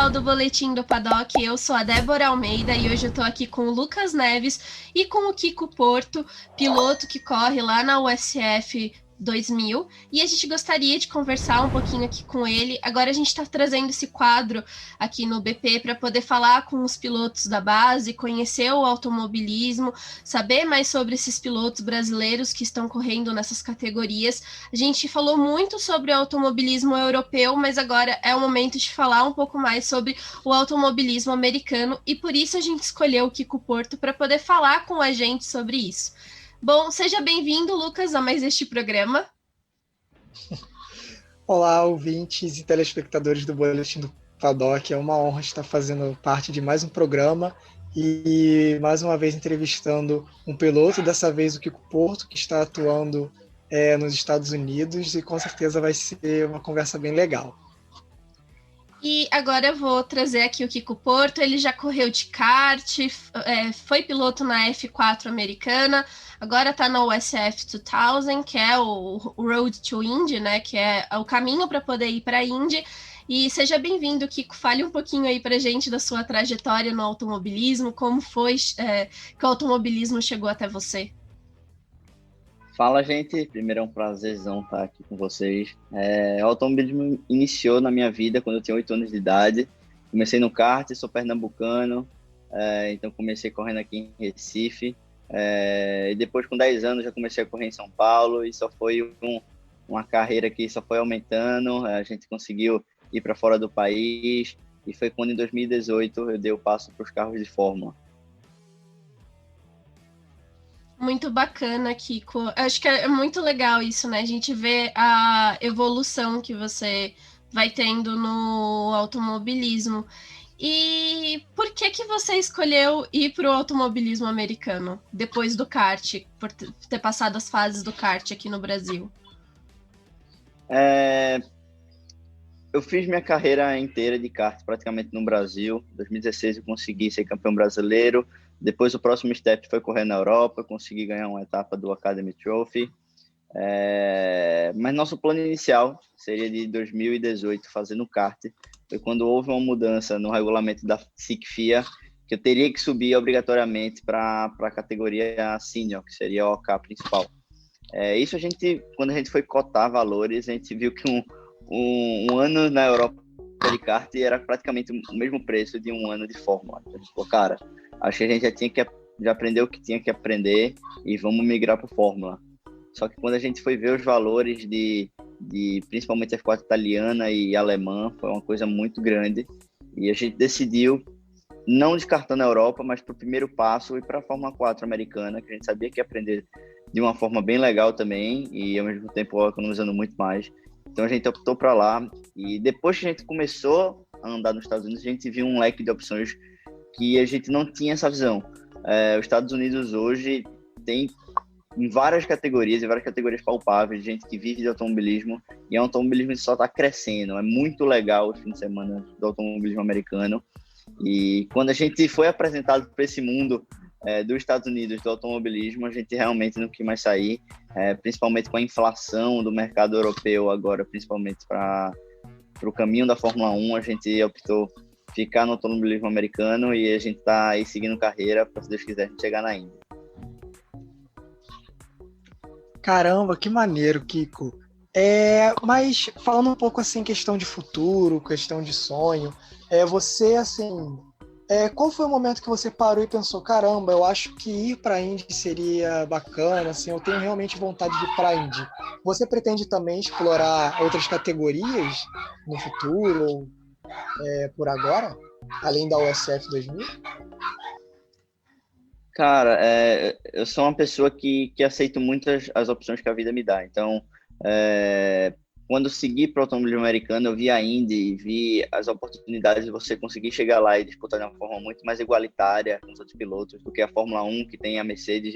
pessoal do Boletim do Paddock, eu sou a Débora Almeida e hoje eu tô aqui com o Lucas Neves e com o Kiko Porto, piloto que corre lá na USF 2000, e a gente gostaria de conversar um pouquinho aqui com ele. Agora a gente está trazendo esse quadro aqui no BP para poder falar com os pilotos da base, conhecer o automobilismo, saber mais sobre esses pilotos brasileiros que estão correndo nessas categorias. A gente falou muito sobre o automobilismo europeu, mas agora é o momento de falar um pouco mais sobre o automobilismo americano, e por isso a gente escolheu o Kiko Porto para poder falar com a gente sobre isso. Bom, seja bem-vindo, Lucas, a mais este programa. Olá, ouvintes e telespectadores do Boletim do Paddock. É uma honra estar fazendo parte de mais um programa e mais uma vez entrevistando um piloto, dessa vez o Kiko Porto, que está atuando nos Estados Unidos, e com certeza vai ser uma conversa bem legal. E agora eu vou trazer aqui o Kiko Porto. Ele já correu de kart, foi piloto na F4 americana, agora está na USF 2000, que é o Road to Indy, né? Que é o caminho para poder ir para a Indy. E seja bem-vindo, Kiko. Fale um pouquinho aí para a gente da sua trajetória no automobilismo, como foi que o automobilismo chegou até você. Fala, gente. Primeiro é um prazerzão estar aqui com vocês. O automobilismo iniciou na minha vida quando eu tinha 8 anos de idade. Comecei no kart, sou pernambucano, então comecei correndo aqui em Recife. E depois, com 10 anos, já comecei a correr em São Paulo, e só foi uma carreira que só foi aumentando. A gente conseguiu ir para fora do país, e foi quando, em 2018, eu dei o passo para os carros de Fórmula. Muito bacana, Kiko. Acho que é muito legal isso, né? A gente vê a evolução que você vai tendo no automobilismo. E por que você escolheu ir para o automobilismo americano, depois do kart, por ter passado as fases do kart aqui no Brasil? Eu fiz minha carreira inteira de kart praticamente no Brasil. Em 2016 eu consegui ser campeão brasileiro. Depois o próximo step foi correr na Europa, consegui ganhar uma etapa do Academy Trophy. Mas nosso plano inicial seria de 2018 fazer no kart. Foi quando houve uma mudança no regulamento da SIC FIA, que eu teria que subir obrigatoriamente para a categoria senior, que seria a OK principal. Isso quando a gente foi cotar valores, a gente viu que um ano na Europa de kart era praticamente o mesmo preço de um ano de Fórmula. Então, a gente falou, cara, acho que a gente já aprendeu o que tinha que aprender e vamos migrar para Fórmula. Só que quando a gente foi ver os valores de principalmente F4 italiana e alemã, foi uma coisa muito grande, e a gente decidiu, não descartando a Europa, mas para o primeiro passo, ir para a Fórmula 4 americana, que a gente sabia que ia aprender de uma forma bem legal também, e ao mesmo tempo economizando muito mais. Então a gente optou para lá, e depois que a gente começou a andar nos Estados Unidos, a gente viu um leque de opções que a gente não tinha essa visão. Os Estados Unidos hoje tem em várias categorias palpáveis, gente que vive de automobilismo, e é um automobilismo que só está crescendo. É muito legal o fim de semana do automobilismo americano, e quando a gente foi apresentado para esse mundo dos Estados Unidos, do automobilismo, a gente realmente não quis mais sair, principalmente com a inflação do mercado europeu agora, principalmente para o caminho da Fórmula 1, a gente optou ficar no automobilismo americano, e a gente está aí seguindo carreira para, se Deus quiser, a gente chegar na Indy. Caramba, que maneiro, Kiko. Mas falando um pouco assim, questão de futuro, questão de sonho, você, assim, qual foi o momento que você parou e pensou, caramba, eu acho que ir para a Indy seria bacana, assim, eu tenho realmente vontade de ir para a Indy. Você pretende também explorar outras categorias no futuro, ou por agora, além da USF 2000? Cara, eu sou uma pessoa que aceito muitas as opções que a vida me dá. Então, quando eu segui para o automobilismo americano, eu vi a Indy e vi as oportunidades de você conseguir chegar lá e disputar de uma forma muito mais igualitária com os outros pilotos do que a Fórmula 1, que tem a Mercedes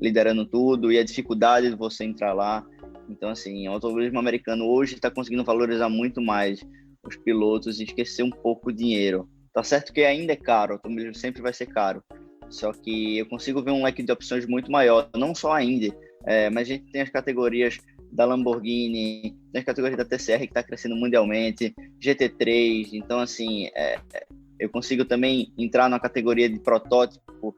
liderando tudo, e a dificuldade de você entrar lá. Então, assim, o automobilismo americano hoje está conseguindo valorizar muito mais os pilotos e esquecer um pouco o dinheiro. Tá certo que ainda é caro, o automobilismo sempre vai ser caro. Só que eu consigo ver um leque de opções muito maior, não só a Indy, mas a gente tem as categorias da Lamborghini, tem as categorias da TCR que está crescendo mundialmente, GT3, então assim, eu consigo também entrar na categoria de protótipo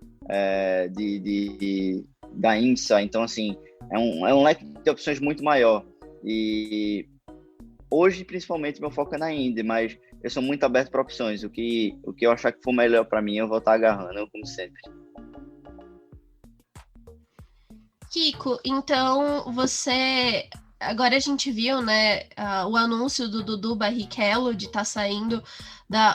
da IMSA, então assim, é um leque de opções muito maior. E hoje, principalmente, meu foco é na Indy, mas eu sou muito aberto para opções. O que eu achar que for melhor para mim, eu vou estar agarrando, como sempre. Kiko, então você... Agora a gente viu, né, o anúncio do Dudu Barrichello de estar saindo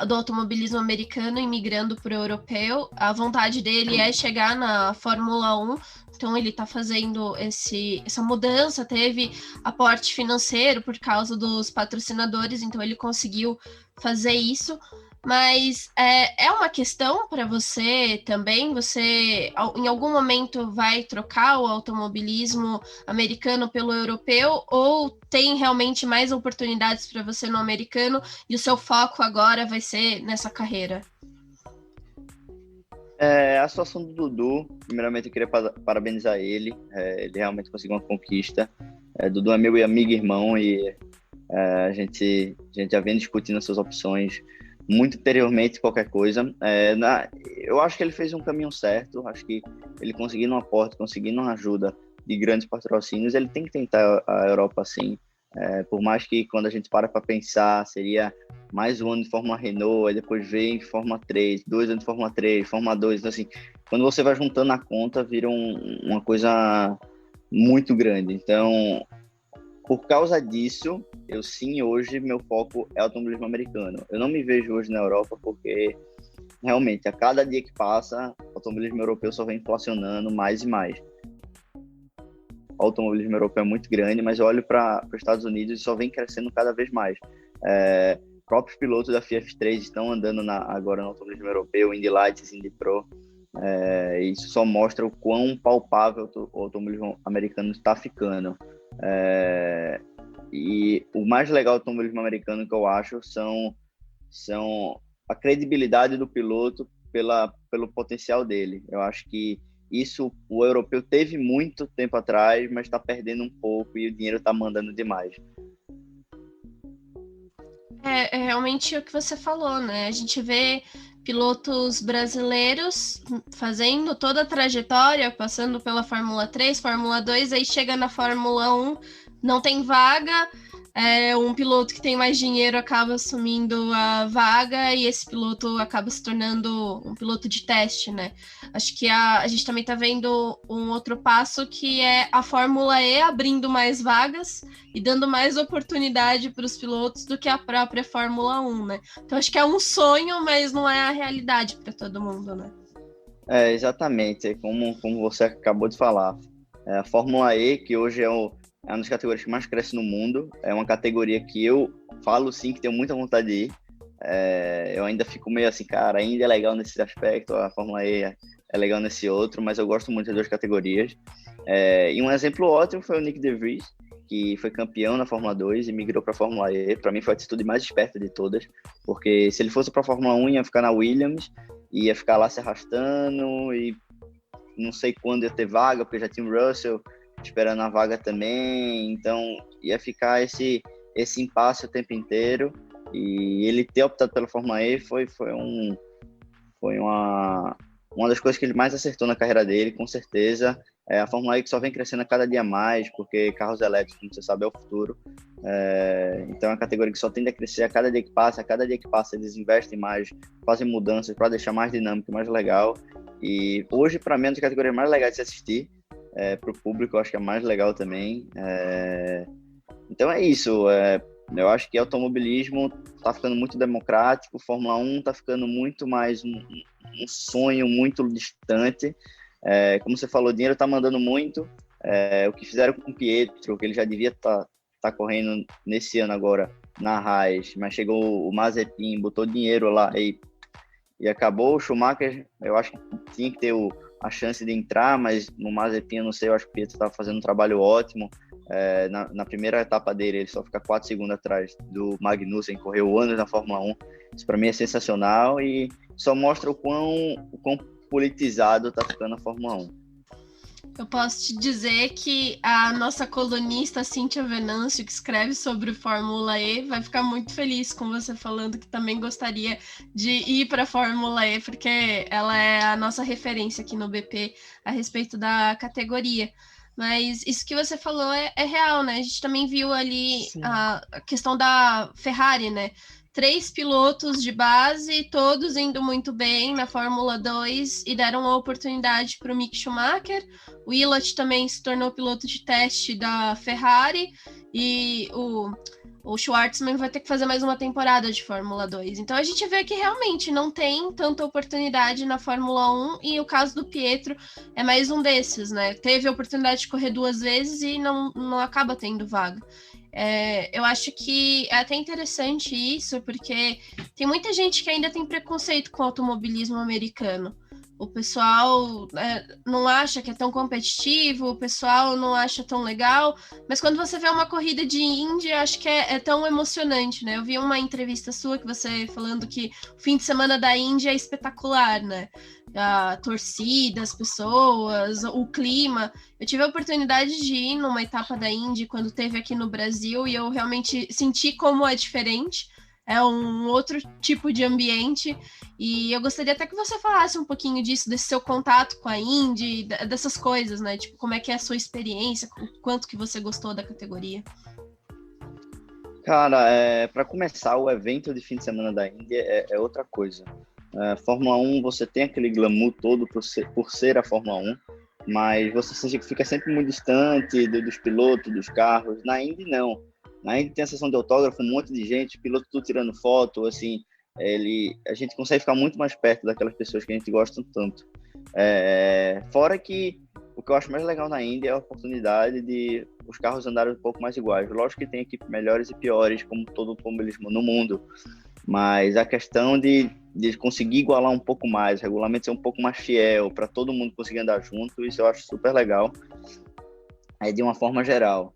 do automobilismo americano e migrando para o europeu. A vontade dele é chegar na Fórmula 1, então ele está fazendo essa mudança, teve aporte financeiro por causa dos patrocinadores, então ele conseguiu fazer isso. Mas é uma questão para você também? Você, em algum momento, vai trocar o automobilismo americano pelo europeu? Ou tem realmente mais oportunidades para você no americano e o seu foco agora vai ser nessa carreira? A situação do Dudu, primeiramente eu queria parabenizar ele. Ele realmente conseguiu uma conquista. Dudu é meu amigo e irmão e a gente já vem discutindo essas opções muito anteriormente qualquer coisa. Eu acho que ele fez um caminho certo, acho que ele conseguindo um aporte, conseguindo uma ajuda de grandes patrocínios, ele tem que tentar a Europa sim, por mais que quando a gente para pensar, seria mais um ano de Fórmula Renault, aí depois vem Fórmula 3, 2 anos de Fórmula 3, Fórmula 2, então assim, quando você vai juntando a conta, vira uma coisa muito grande. Então, por causa disso, eu sim, hoje, meu foco é o automobilismo americano. Eu não me vejo hoje na Europa porque, realmente, a cada dia que passa, o automobilismo europeu só vem inflacionando mais e mais. O automobilismo europeu é muito grande, mas eu olho para os Estados Unidos e só vem crescendo cada vez mais. Próprios pilotos da FIA F3 estão andando agora no automobilismo europeu, Indy Lights, Indy Pro. Isso só mostra o quão palpável o automobilismo americano está ficando. E o mais legal do automobilismo americano que eu acho são a credibilidade do piloto pelo potencial dele. Eu acho que isso o europeu teve muito tempo atrás, mas está perdendo um pouco e o dinheiro está mandando demais. É realmente o que você falou, né? A gente vê pilotos brasileiros fazendo toda a trajetória, passando pela Fórmula 3, Fórmula 2, aí chega na Fórmula 1, não tem vaga, um piloto que tem mais dinheiro acaba assumindo a vaga e esse piloto acaba se tornando um piloto de teste, né? Acho que a gente também está vendo um outro passo que é a Fórmula E abrindo mais vagas e dando mais oportunidade para os pilotos do que a própria Fórmula 1, né? Então acho que é um sonho, mas não é a realidade para todo mundo, né? Exatamente, como você acabou de falar. A Fórmula E, que hoje é uma das categorias que mais cresce no mundo, é uma categoria que eu falo sim que tenho muita vontade de ir. Eu ainda fico meio assim, cara, ainda é legal nesse aspecto, a Fórmula E é legal nesse outro, mas eu gosto muito das duas categorias. E um exemplo ótimo foi o Nick De Vries, que foi campeão na Fórmula 2 e migrou para a Fórmula E. Para mim foi a atitude mais esperta de todas, porque se ele fosse para a Fórmula 1 ia ficar na Williams, ia ficar lá se arrastando e não sei quando ia ter vaga, porque já tinha o Russell esperando a vaga também, então ia ficar esse impasse o tempo inteiro, e ele ter optado pela Fórmula E foi uma das coisas que ele mais acertou na carreira dele, com certeza. A Fórmula E que só vem crescendo a cada dia mais, porque carros elétricos, como você sabe, é o futuro. Então é uma categoria que só tende a crescer a cada dia que passa, eles investem mais, fazem mudanças para deixar mais dinâmico, mais legal. E hoje, para mim, é uma das categorias mais legais de se assistir. Para o público, eu acho que é mais legal também. Então é isso. Eu acho que o automobilismo está ficando muito democrático, Fórmula 1 está ficando muito mais um sonho muito distante. Como você falou, o dinheiro está mandando muito. O que fizeram com o Pietro, que ele já devia estar correndo nesse ano agora na Haas, mas chegou o Mazepin, botou dinheiro lá e acabou. O Schumacher, eu acho que tinha que ter a chance de entrar, mas no Mazepin, eu não sei, eu acho que o Pietro estava fazendo um trabalho ótimo. Na primeira etapa dele, ele só fica 4 segundos atrás do Magnussen, correu anos na Fórmula 1. Isso para mim é sensacional e só mostra o quão politizado está ficando a Fórmula 1. Eu posso te dizer que a nossa colunista Cíntia Venâncio, que escreve sobre Fórmula E, vai ficar muito feliz com você falando que também gostaria de ir para a Fórmula E, porque ela é a nossa referência aqui no BP a respeito da categoria. Mas isso que você falou é real, né? A gente também viu ali a questão da Ferrari, né? 3 pilotos de base, todos indo muito bem na Fórmula 2 e deram a oportunidade para o Mick Schumacher. O Ilott também se tornou piloto de teste da Ferrari e o Schwartzman vai ter que fazer mais uma temporada de Fórmula 2. Então a gente vê que realmente não tem tanta oportunidade na Fórmula 1 e o caso do Pietro é mais um desses, né? Teve a oportunidade de correr 2 vezes e não acaba tendo vaga. Eu acho que é até interessante isso, porque tem muita gente que ainda tem preconceito com o automobilismo americano. O pessoal não acha que é tão competitivo, o pessoal não acha tão legal, mas quando você vê uma corrida de Indy, acho que é tão emocionante, né? Eu vi uma entrevista sua que você falando que o fim de semana da Indy é espetacular, né? A torcida, as pessoas, o clima. Eu tive a oportunidade de ir numa etapa da Indy quando teve aqui no Brasil e eu realmente senti como é diferente. É um outro tipo de ambiente e eu gostaria até que você falasse um pouquinho disso, desse seu contato com a Indy, dessas coisas, né? Tipo, como é que é a sua experiência, o quanto que você gostou da categoria. Cara, para começar, o evento de fim de semana da Indy é outra coisa. Fórmula 1, você tem aquele glamour todo por ser a Fórmula 1, mas você fica sempre muito distante dos pilotos, dos carros. Na Indy, não. Na Indy tem a sessão de autógrafo, um monte de gente, piloto tudo tirando foto, assim, a gente consegue ficar muito mais perto daquelas pessoas que a gente gosta tanto. Fora que o que eu acho mais legal na Indy é a oportunidade de os carros andarem um pouco mais iguais. Lógico que tem equipes melhores e piores, como todo o automobilismo no mundo, mas a questão de conseguir igualar um pouco mais, o regulamento ser um pouco mais fiel, para todo mundo conseguir andar junto, isso eu acho super legal, de uma forma geral.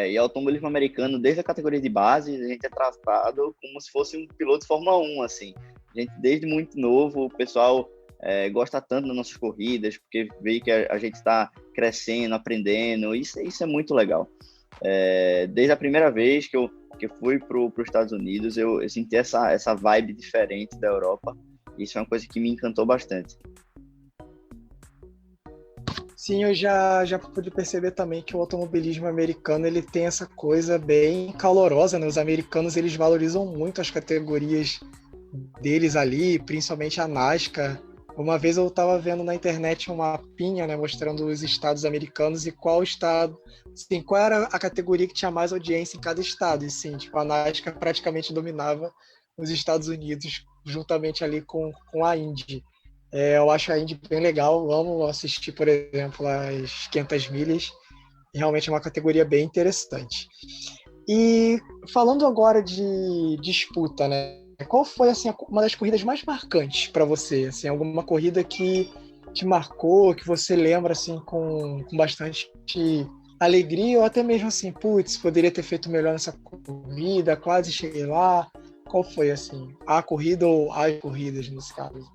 E o automobilismo americano, desde a categoria de base, a gente é tratado como se fosse um piloto de Fórmula 1, assim. A gente, desde muito novo, o pessoal gosta tanto das nossas corridas, porque vê que a gente está crescendo, aprendendo, isso é muito legal. Desde a primeira vez que eu fui para os Estados Unidos, eu senti essa vibe diferente da Europa, isso é uma coisa que me encantou bastante. Sim, eu já pude perceber também que o automobilismo americano ele tem essa coisa bem calorosa, né? Os americanos eles valorizam muito as categorias deles ali, principalmente a NASCAR. Uma vez eu estava vendo na internet um mapinha, né, mostrando os estados americanos e qual estado, assim, qual era a categoria que tinha mais audiência em cada estado. E sim, tipo, a NASCAR praticamente dominava os Estados Unidos juntamente ali com a Indy. Eu acho a Indy bem legal, amo assistir, por exemplo, as 500 milhas, realmente é uma categoria bem interessante. E falando agora de disputa, né? Qual foi assim, uma das corridas mais marcantes para você? Assim, alguma corrida que te marcou, que você lembra assim, com bastante alegria, ou até mesmo assim, putz, poderia ter feito melhor nessa corrida, quase cheguei lá. Qual foi assim, a corrida ou as corridas nesse caso?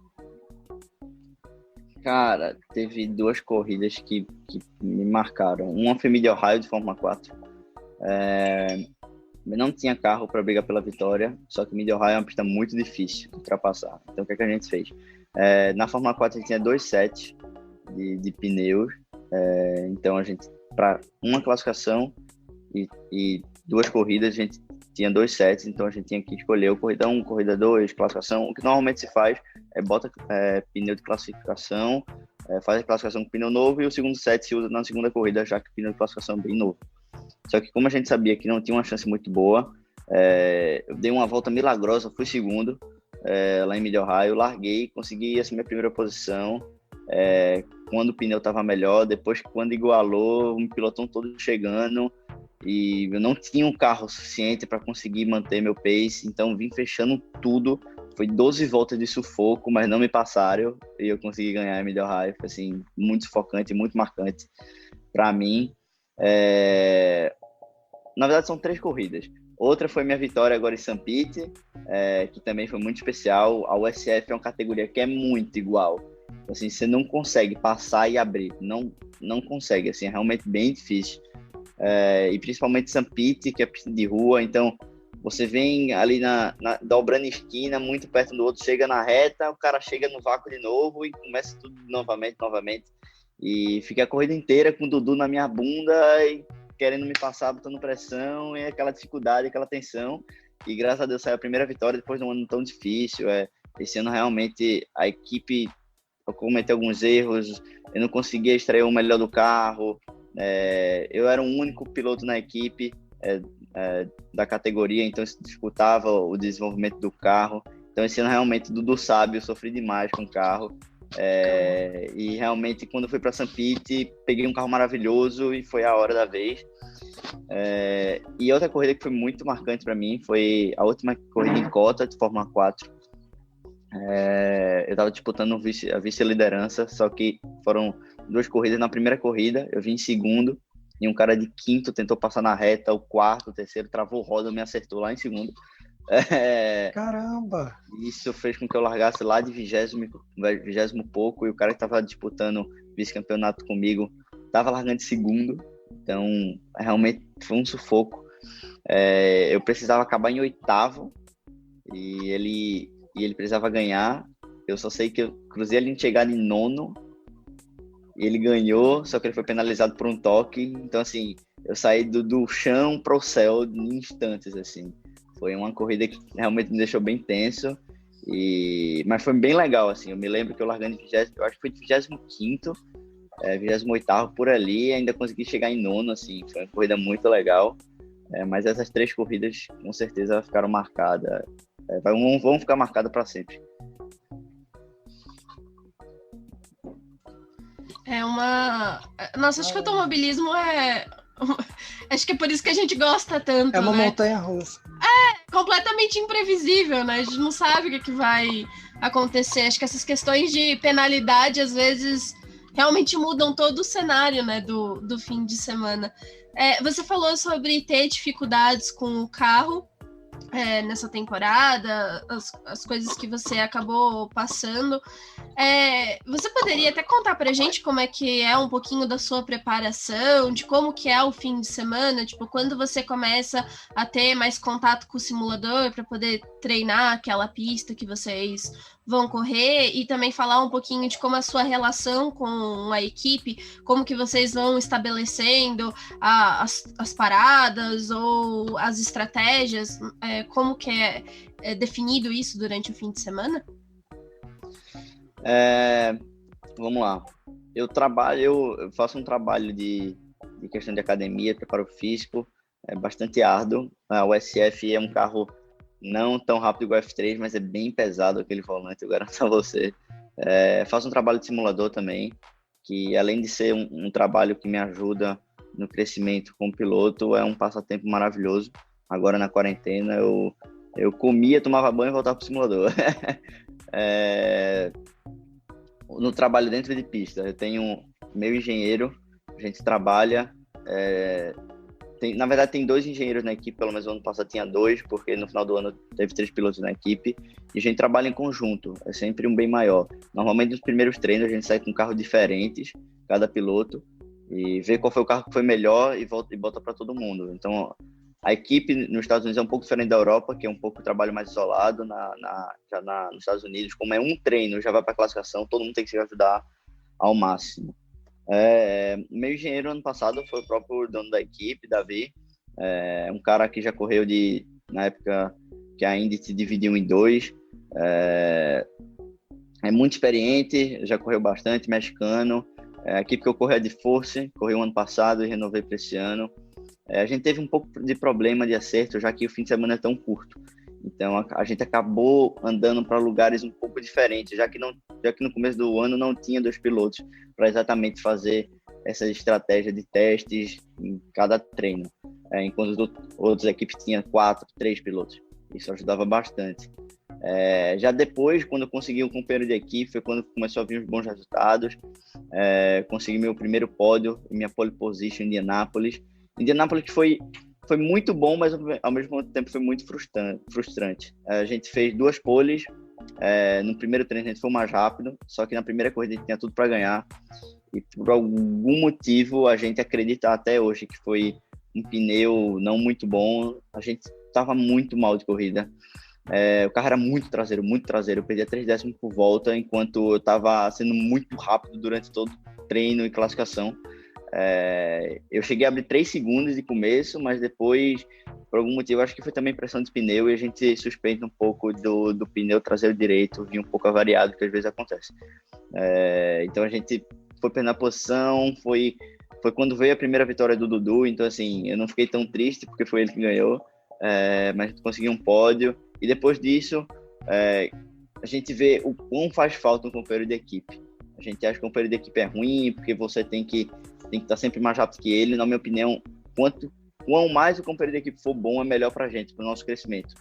Cara, teve 2 corridas que me marcaram. Uma foi Mid-Ohio de Fórmula 4. Não tinha carro para brigar pela vitória, só que Mid-Ohio é uma pista muito difícil de ultrapassar. Então, o que a gente fez? Na Fórmula 4, a gente tinha 2 sets de pneus. Então, a gente, para uma classificação e 2 corridas, a gente tinha 2 sets. Então, a gente tinha que escolher o corrida 1, corrida 2, classificação. O que normalmente se faz bota pneu de classificação, faz a classificação com pneu novo e o segundo set se usa na segunda corrida, já que o pneu de classificação é bem novo. Só que como a gente sabia que não tinha uma chance muito boa, eu dei uma volta milagrosa, fui segundo lá em Mid-Ohio, larguei, consegui essa minha primeira posição quando o pneu estava melhor, depois quando igualou, um pilotão todo chegando e eu não tinha um carro suficiente para conseguir manter meu pace, então vim fechando tudo. Foi 12 voltas de sufoco, mas não me passaram e eu consegui ganhar em Mid-Ohio. Foi assim, muito sufocante, muito marcante para mim. Na verdade, são 3 corridas. Outra foi minha vitória agora em St. Pete, que também foi muito especial. A USF é uma categoria que é muito igual. Assim, você não consegue passar e abrir, não consegue, assim, é realmente bem difícil. E principalmente St. Pete, que é pista de rua, então você vem ali dobrando esquina, muito perto do outro, chega na reta, o cara chega no vácuo de novo e começa tudo novamente, e fiquei a corrida inteira com o Dudu na minha bunda e querendo me passar, botando pressão, e aquela dificuldade, aquela tensão, e graças a Deus saiu a primeira vitória depois de um ano tão difícil. Esse ano realmente a equipe cometeu alguns erros, eu não conseguia extrair o melhor do carro, eu era o único piloto na equipe da categoria, então se disputava o desenvolvimento do carro. Então esse ano realmente, Dudu sabe, eu sofri demais com o carro, e realmente quando eu fui para St. Pete, peguei um carro maravilhoso e foi a hora da vez. E outra corrida que foi muito marcante para mim foi a última corrida em Cota de Fórmula 4. Eu estava disputando a vice-liderança, só que foram 2 corridas. Na primeira corrida eu vim em segundo e um cara de quinto tentou passar na reta, o quarto, o terceiro travou roda, me acertou lá em segundo. Caramba! Isso fez com que eu largasse lá de 20º pouco, e o cara que estava disputando vice-campeonato comigo estava largando de segundo. Então realmente foi um sufoco. Eu precisava acabar em 8º e ele precisava ganhar. Eu só sei que eu cruzei a linha de chegada em 9º, e ele ganhou, só que ele foi penalizado por um toque. Então, assim, eu saí do chão para o céu em instantes, assim. Foi uma corrida que realmente me deixou bem tenso, mas foi bem legal, assim. Eu me lembro que eu largando de 20º, eu acho que foi de 25º, 28º por ali, e ainda consegui chegar em 9º, assim. Foi uma corrida muito legal. Mas essas 3 corridas, com certeza, ficaram marcadas. Vão ficar marcadas para sempre. Nossa, acho que o automobilismo acho que é por isso que a gente gosta tanto, É uma né? montanha-russa. Completamente imprevisível, né? A gente não sabe o que vai acontecer. Acho que essas questões de penalidade, às vezes, realmente mudam todo o cenário, né, do fim de semana. Você falou sobre ter dificuldades com o carro nessa temporada, as coisas que você acabou passando. Você poderia até contar pra gente como é que é um pouquinho da sua preparação, de como que é o fim de semana, tipo, quando você começa a ter mais contato com o simulador para poder treinar aquela pista que vocês vão correr, e também falar um pouquinho de como a sua relação com a equipe, como que vocês vão estabelecendo as paradas ou as estratégias, como que é definido isso durante o fim de semana? Vamos lá. Eu faço um trabalho de questão de academia, preparo físico, bastante árduo. O SF é um carro não tão rápido igual o F3, mas é bem pesado aquele volante, eu garanto a você. Faço um trabalho de simulador também, que além de ser um trabalho que me ajuda no crescimento como piloto, é um passatempo maravilhoso. Agora na quarentena eu comia, tomava banho e voltava pro simulador. No trabalho dentro de pista, eu tenho meu engenheiro, a gente trabalha, na verdade tem 2 engenheiros na equipe, pelo menos no ano passado tinha 2, porque no final do ano teve 3 pilotos na equipe, e a gente trabalha em conjunto, é sempre um bem maior. Normalmente nos primeiros treinos a gente sai com carros diferentes, cada piloto, e vê qual foi o carro que foi melhor e bota para todo mundo. Então a equipe nos Estados Unidos é um pouco diferente da Europa, que é um pouco o trabalho mais isolado. Nos Estados Unidos, como é um treino, já vai para a classificação, todo mundo tem que se ajudar ao máximo. Meu engenheiro ano passado foi o próprio dono da equipe, Davi, um cara que já correu na época que a Indy se dividiu em 2, é muito experiente, já correu bastante, mexicano. A equipe que eu corri é de Force, corri o ano passado e renovei para esse ano. A gente teve um pouco de problema de acerto, já que o fim de semana é tão curto. Então a gente acabou andando para lugares um pouco diferentes, já que no começo do ano não tinha 2 pilotos para exatamente fazer essa estratégia de testes em cada treino, enquanto outras equipes tinham 4, 3 pilotos. Isso ajudava bastante. Já depois, quando eu consegui um companheiro de equipe, foi quando começou a vir os bons resultados. Consegui meu primeiro pódio e minha pole position em Indianápolis. Indianápolis que foi muito bom, mas ao mesmo tempo foi muito frustrante. A gente fez 2 poles, No primeiro treino a gente foi mais rápido, só que na primeira corrida a gente tinha tudo para ganhar. E por algum motivo a gente acredita até hoje que foi um pneu não muito bom. A gente estava muito mal de corrida. O carro era muito traseiro, muito traseiro. Eu perdia 3 décimos por volta, enquanto eu estava sendo muito rápido durante todo o treino e classificação. Eu cheguei a abrir 3 segundos de começo, mas depois, por algum motivo, acho que foi também pressão de pneu e a gente suspeita um pouco do pneu traseiro direito, vinha um pouco avariado, que às vezes acontece. Então a gente foi perdendo a posição, foi quando veio a primeira vitória do Dudu, então assim, eu não fiquei tão triste porque foi ele que ganhou, mas a gente conseguiu um pódio. E depois disso, a gente vê o quão faz falta um companheiro de equipe. A gente acha que o companheiro de equipe é ruim, porque você tem que estar sempre mais rápido que ele. Na minha opinião, quanto mais o companheiro de equipe for bom, é melhor para a gente, para o nosso crescimento.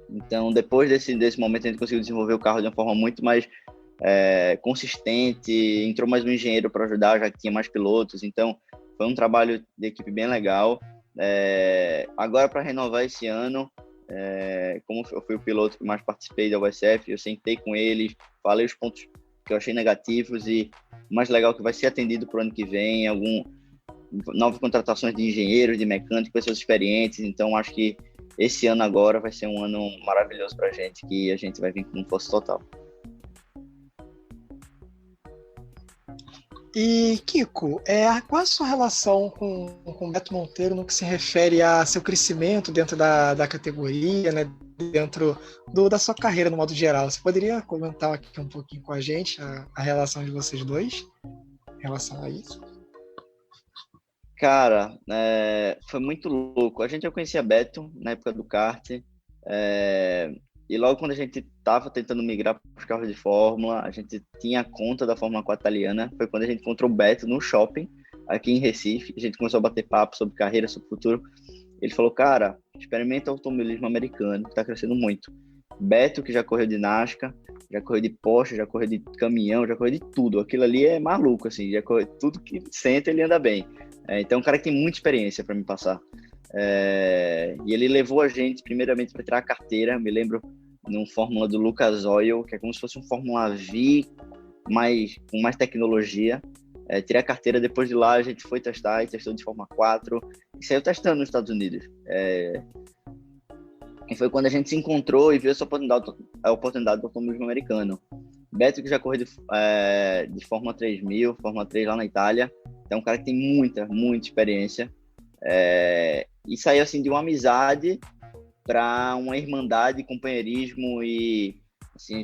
Então, depois desse momento, a gente conseguiu desenvolver o carro de uma forma muito mais consistente. Entrou mais um engenheiro para ajudar, já que tinha mais pilotos. Então, foi um trabalho de equipe bem legal. Agora, para renovar esse ano, como eu fui o piloto que mais participei da USF, eu sentei com eles, falei os pontos que eu achei negativos e o mais legal que vai ser atendido para o ano que vem, novas contratações de engenheiros, de mecânicos, pessoas experientes. Então acho que esse ano agora vai ser um ano maravilhoso para a gente, que a gente vai vir com força total. E, Kiko, qual a sua relação com o Beto Monteiro no que se refere a seu crescimento dentro da categoria, né, dentro da sua carreira no modo geral? Você poderia comentar aqui um pouquinho com a gente a relação de vocês dois em relação a isso? Cara, foi muito louco. A gente já conhecia Beto na época do kart, e logo quando a gente estava tentando migrar para os carros de Fórmula, a gente tinha conta da Fórmula 4 italiana. Foi quando a gente encontrou o Beto no shopping, aqui em Recife. A gente começou a bater papo sobre carreira, sobre futuro. Ele falou, cara, experimenta automobilismo americano, que está crescendo muito. Beto, que já correu de NASCAR, já correu de Porsche, já correu de caminhão, já correu de tudo. Aquilo ali é maluco, assim, já correu tudo que senta, ele anda bem. Então é um cara que tem muita experiência para me passar. E ele levou a gente, primeiramente, para tirar a carteira. Me lembro num Fórmula do Lucas Oil, que é como se fosse um Fórmula V, com mais tecnologia. Tirei a carteira, depois de lá a gente foi testar e testou de Fórmula 4 e saiu testando nos Estados Unidos. E foi quando a gente se encontrou e viu essa oportunidade do automobilismo americano. Beto, que já correu de Fórmula 3000, Fórmula 3 lá na Itália, é um cara que tem muita, muita experiência. E saiu assim de uma amizade para uma irmandade, companheirismo e assim,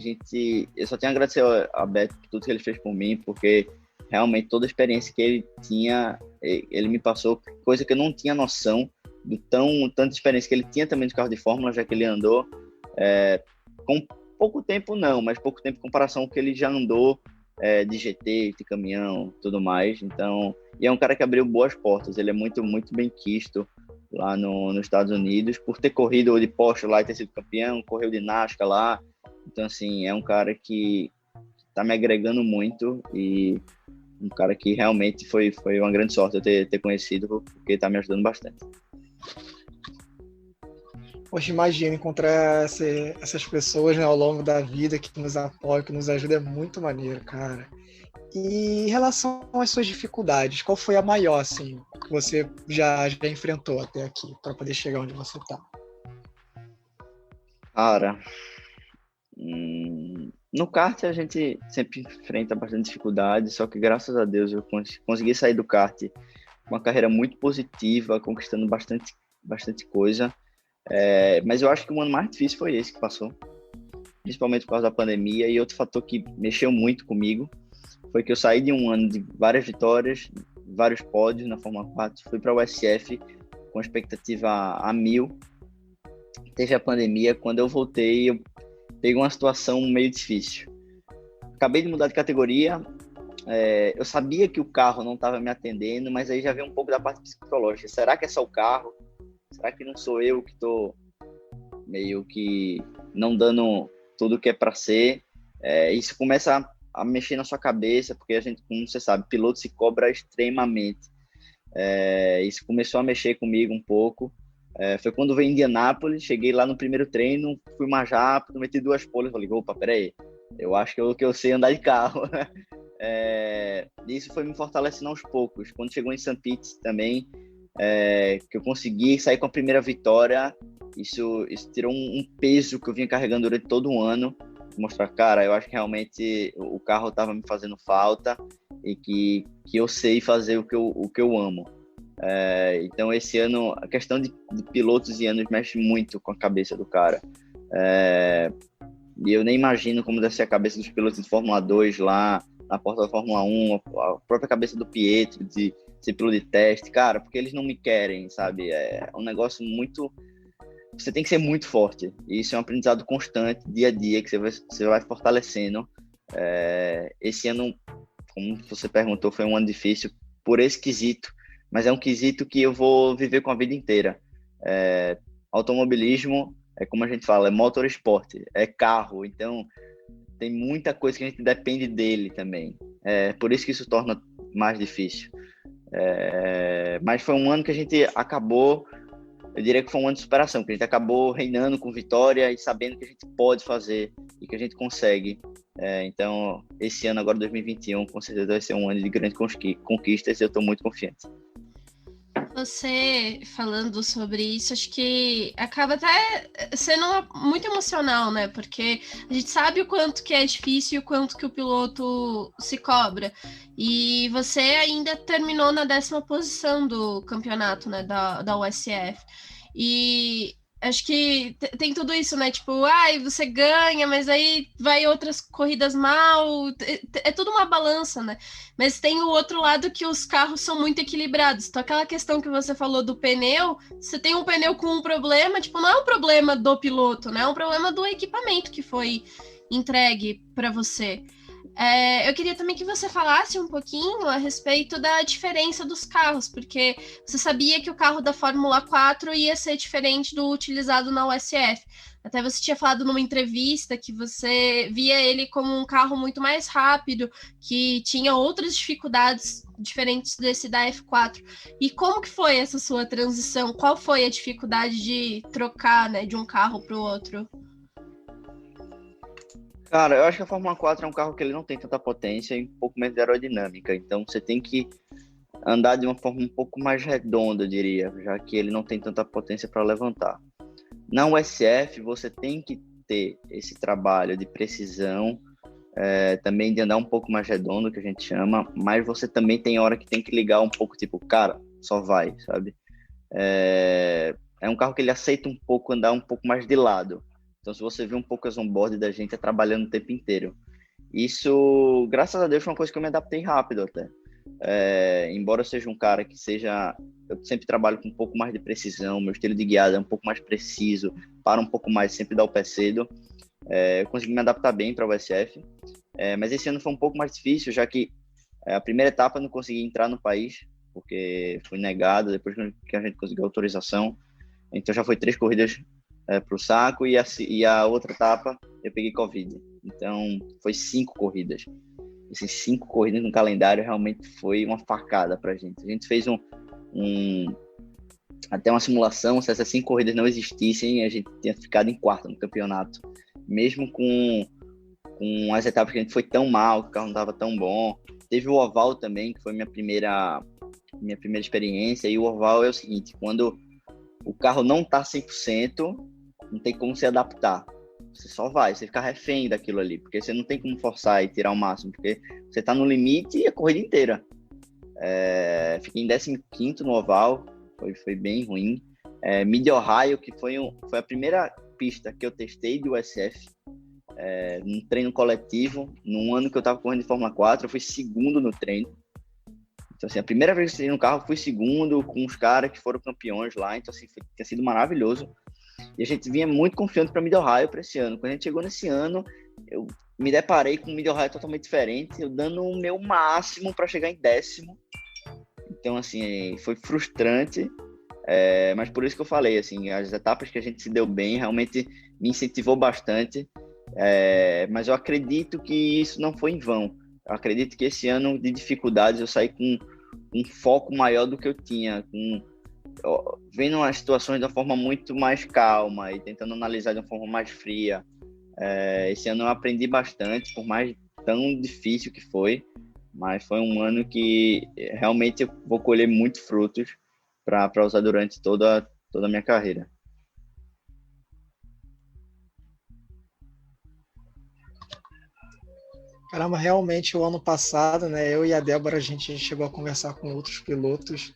eu só tenho a agradecer a Beto por tudo que ele fez por mim, porque realmente toda a experiência que ele tinha, ele me passou, coisa que eu não tinha noção do tanta experiência que ele tinha também de carro de Fórmula, já que ele andou com pouco tempo não, mas pouco tempo em comparação com o que ele já andou de GT, de caminhão, tudo mais. Então, e é um cara que abriu boas portas, ele é muito, muito bem quisto lá nos Estados Unidos, por ter corrido de Porsche lá e ter sido campeão, correu de NASCAR lá. Então, assim, é um cara que tá me agregando muito e um cara que realmente foi uma grande sorte eu ter conhecido, porque tá me ajudando bastante. Poxa, imagina encontrar essas pessoas, né, ao longo da vida que nos apoiam, que nos ajudam, é muito maneiro, cara. E em relação às suas dificuldades, qual foi a maior, assim, que você já enfrentou até aqui, para poder chegar onde você tá? Cara, no kart a gente sempre enfrenta bastante dificuldade, só que graças a Deus eu consegui sair do kart com uma carreira muito positiva, conquistando bastante coisa. Mas eu acho que o ano mais difícil foi esse que passou, principalmente por causa da pandemia. E outro fator que mexeu muito comigo foi que eu saí de um ano de várias vitórias, vários pódios na Fórmula 4, fui para o USF com expectativa a 1000. Teve a pandemia, quando eu voltei, eu peguei uma situação meio difícil. Acabei de mudar de categoria, eu sabia que o carro não estava me atendendo, mas aí já veio um pouco da parte psicológica. Será que é só o carro? Será que não sou eu que estou meio que não dando tudo o que é para ser? Isso começa a mexer na sua cabeça, porque a gente, como você sabe, piloto se cobra extremamente. Isso começou a mexer comigo um pouco. Foi quando veio em Indianápolis, cheguei lá no primeiro treino, fui mais rápido, meti 2 poles, falei, opa, peraí, eu acho que eu sei andar de carro. Isso foi me fortalecendo aos poucos. Quando chegou em St. Pete também, que eu consegui sair com a primeira vitória, isso tirou um peso que eu vinha carregando durante todo um ano, mostrar, cara, eu acho que realmente o carro estava me fazendo falta e que eu sei fazer o que eu amo. Então esse ano, a questão de pilotos e anos mexe muito com a cabeça do cara. E eu nem imagino como deve ser a cabeça dos pilotos de Fórmula 2 lá, na porta da Fórmula 1, a própria cabeça do Pietro, de ser piloto de teste, cara, porque eles não me querem, sabe? É um negócio muito... Você tem que ser muito forte. E isso é um aprendizado constante, dia a dia, que você vai fortalecendo. Esse ano, como você perguntou, foi um ano difícil por esse quesito, mas é um quesito que eu vou viver com a vida inteira. Automobilismo, como a gente fala, é motorsport, é carro, então tem muita coisa que a gente depende dele também. Por isso que isso torna mais difícil. Mas foi um ano que a gente acabou, eu diria que foi um ano de superação, que a gente acabou reinando com vitória e sabendo que a gente pode fazer e que a gente consegue. Então, esse ano, agora 2021, com certeza vai ser um ano de grandes conquistas e eu estou muito confiante. Você falando sobre isso, acho que acaba até sendo muito emocional, né? Porque a gente sabe o quanto que é difícil e o quanto que o piloto se cobra. E você ainda terminou na 10ª posição do campeonato, né? Da USF. E acho que tem tudo isso, né? Tipo, você ganha, mas aí vai outras corridas mal. É tudo uma balança, né? Mas tem o outro lado que os carros são muito equilibrados. Então, aquela questão que você falou do pneu, você tem um pneu com um problema, tipo, não é um problema do piloto, né? É um problema do equipamento que foi entregue para você. Eu queria também que você falasse um pouquinho a respeito da diferença dos carros, porque você sabia que o carro da Fórmula 4 ia ser diferente do utilizado na USF. Até você tinha falado numa entrevista que você via ele como um carro muito mais rápido, que tinha outras dificuldades diferentes desse da F4. E como que foi essa sua transição? Qual foi a dificuldade de trocar, né, de um carro para o outro? Cara, eu acho que a Fórmula 4 é um carro que ele não tem tanta potência e um pouco menos de aerodinâmica, então você tem que andar de uma forma um pouco mais redonda, eu diria, já que ele não tem tanta potência para levantar. Na USF, você tem que ter esse trabalho de precisão, também de andar um pouco mais redondo, que a gente chama, mas você também tem hora que tem que ligar um pouco, tipo, cara, só vai, sabe? É um carro que ele aceita um pouco andar um pouco mais de lado. Então, se você vê um pouco as on-board da gente, trabalhando o tempo inteiro. Isso, graças a Deus, foi uma coisa que eu me adaptei rápido até. Embora eu seja um cara que seja... Eu sempre trabalho com um pouco mais de precisão, meu estilo de guiada é um pouco mais preciso, para um pouco mais, sempre dá o pé cedo. Eu consegui me adaptar bem para o USF. Mas esse ano foi um pouco mais difícil, já que a primeira etapa eu não consegui entrar no país, porque fui negado depois que a gente conseguiu a autorização. Então já foi 3 corridas pro saco, e a outra etapa eu peguei Covid. Então foi 5 corridas. Essas 5 corridas no calendário realmente foi uma facada pra gente. A gente fez até uma simulação, se essas 5 corridas não existissem, a gente tinha ficado em 4º no campeonato. Mesmo com as etapas que a gente foi tão mal, que o carro não estava tão bom. Teve o oval também, que foi minha primeira experiência, e o oval é o seguinte, quando o carro não tá 100%, não tem como se adaptar. Você só vai, você fica refém daquilo ali, porque você não tem como forçar e tirar o máximo, porque você tá no limite a corrida inteira. Fiquei em 15º no oval, foi bem ruim. Mid-Ohio, que foi a primeira pista que eu testei de USF, num treino coletivo, num ano que eu tava correndo de Fórmula 4, eu fui 2º no treino. Então, assim, a primeira vez que eu entrei no carro, fui 2º com os caras que foram campeões lá, então, assim, tinha sido maravilhoso. E a gente vinha muito confiante para Mid-Ohio para esse ano. Quando a gente chegou nesse ano, eu me deparei com um Mid-Ohio totalmente diferente, eu dando o meu máximo para chegar em 10º. Então, assim, foi frustrante, mas por isso que eu falei, assim, as etapas que a gente se deu bem realmente me incentivou bastante, mas eu acredito que isso não foi em vão. Eu acredito que esse ano de dificuldades eu saí com um foco maior do que eu tinha, com vendo as situações de uma forma muito mais calma e tentando analisar de uma forma mais fria. Esse ano eu aprendi bastante, por mais tão difícil que foi, mas foi um ano que realmente eu vou colher muitos frutos para usar durante toda a minha carreira. Caramba, realmente o ano passado, né, eu e a Débora, a gente chegou a conversar com outros pilotos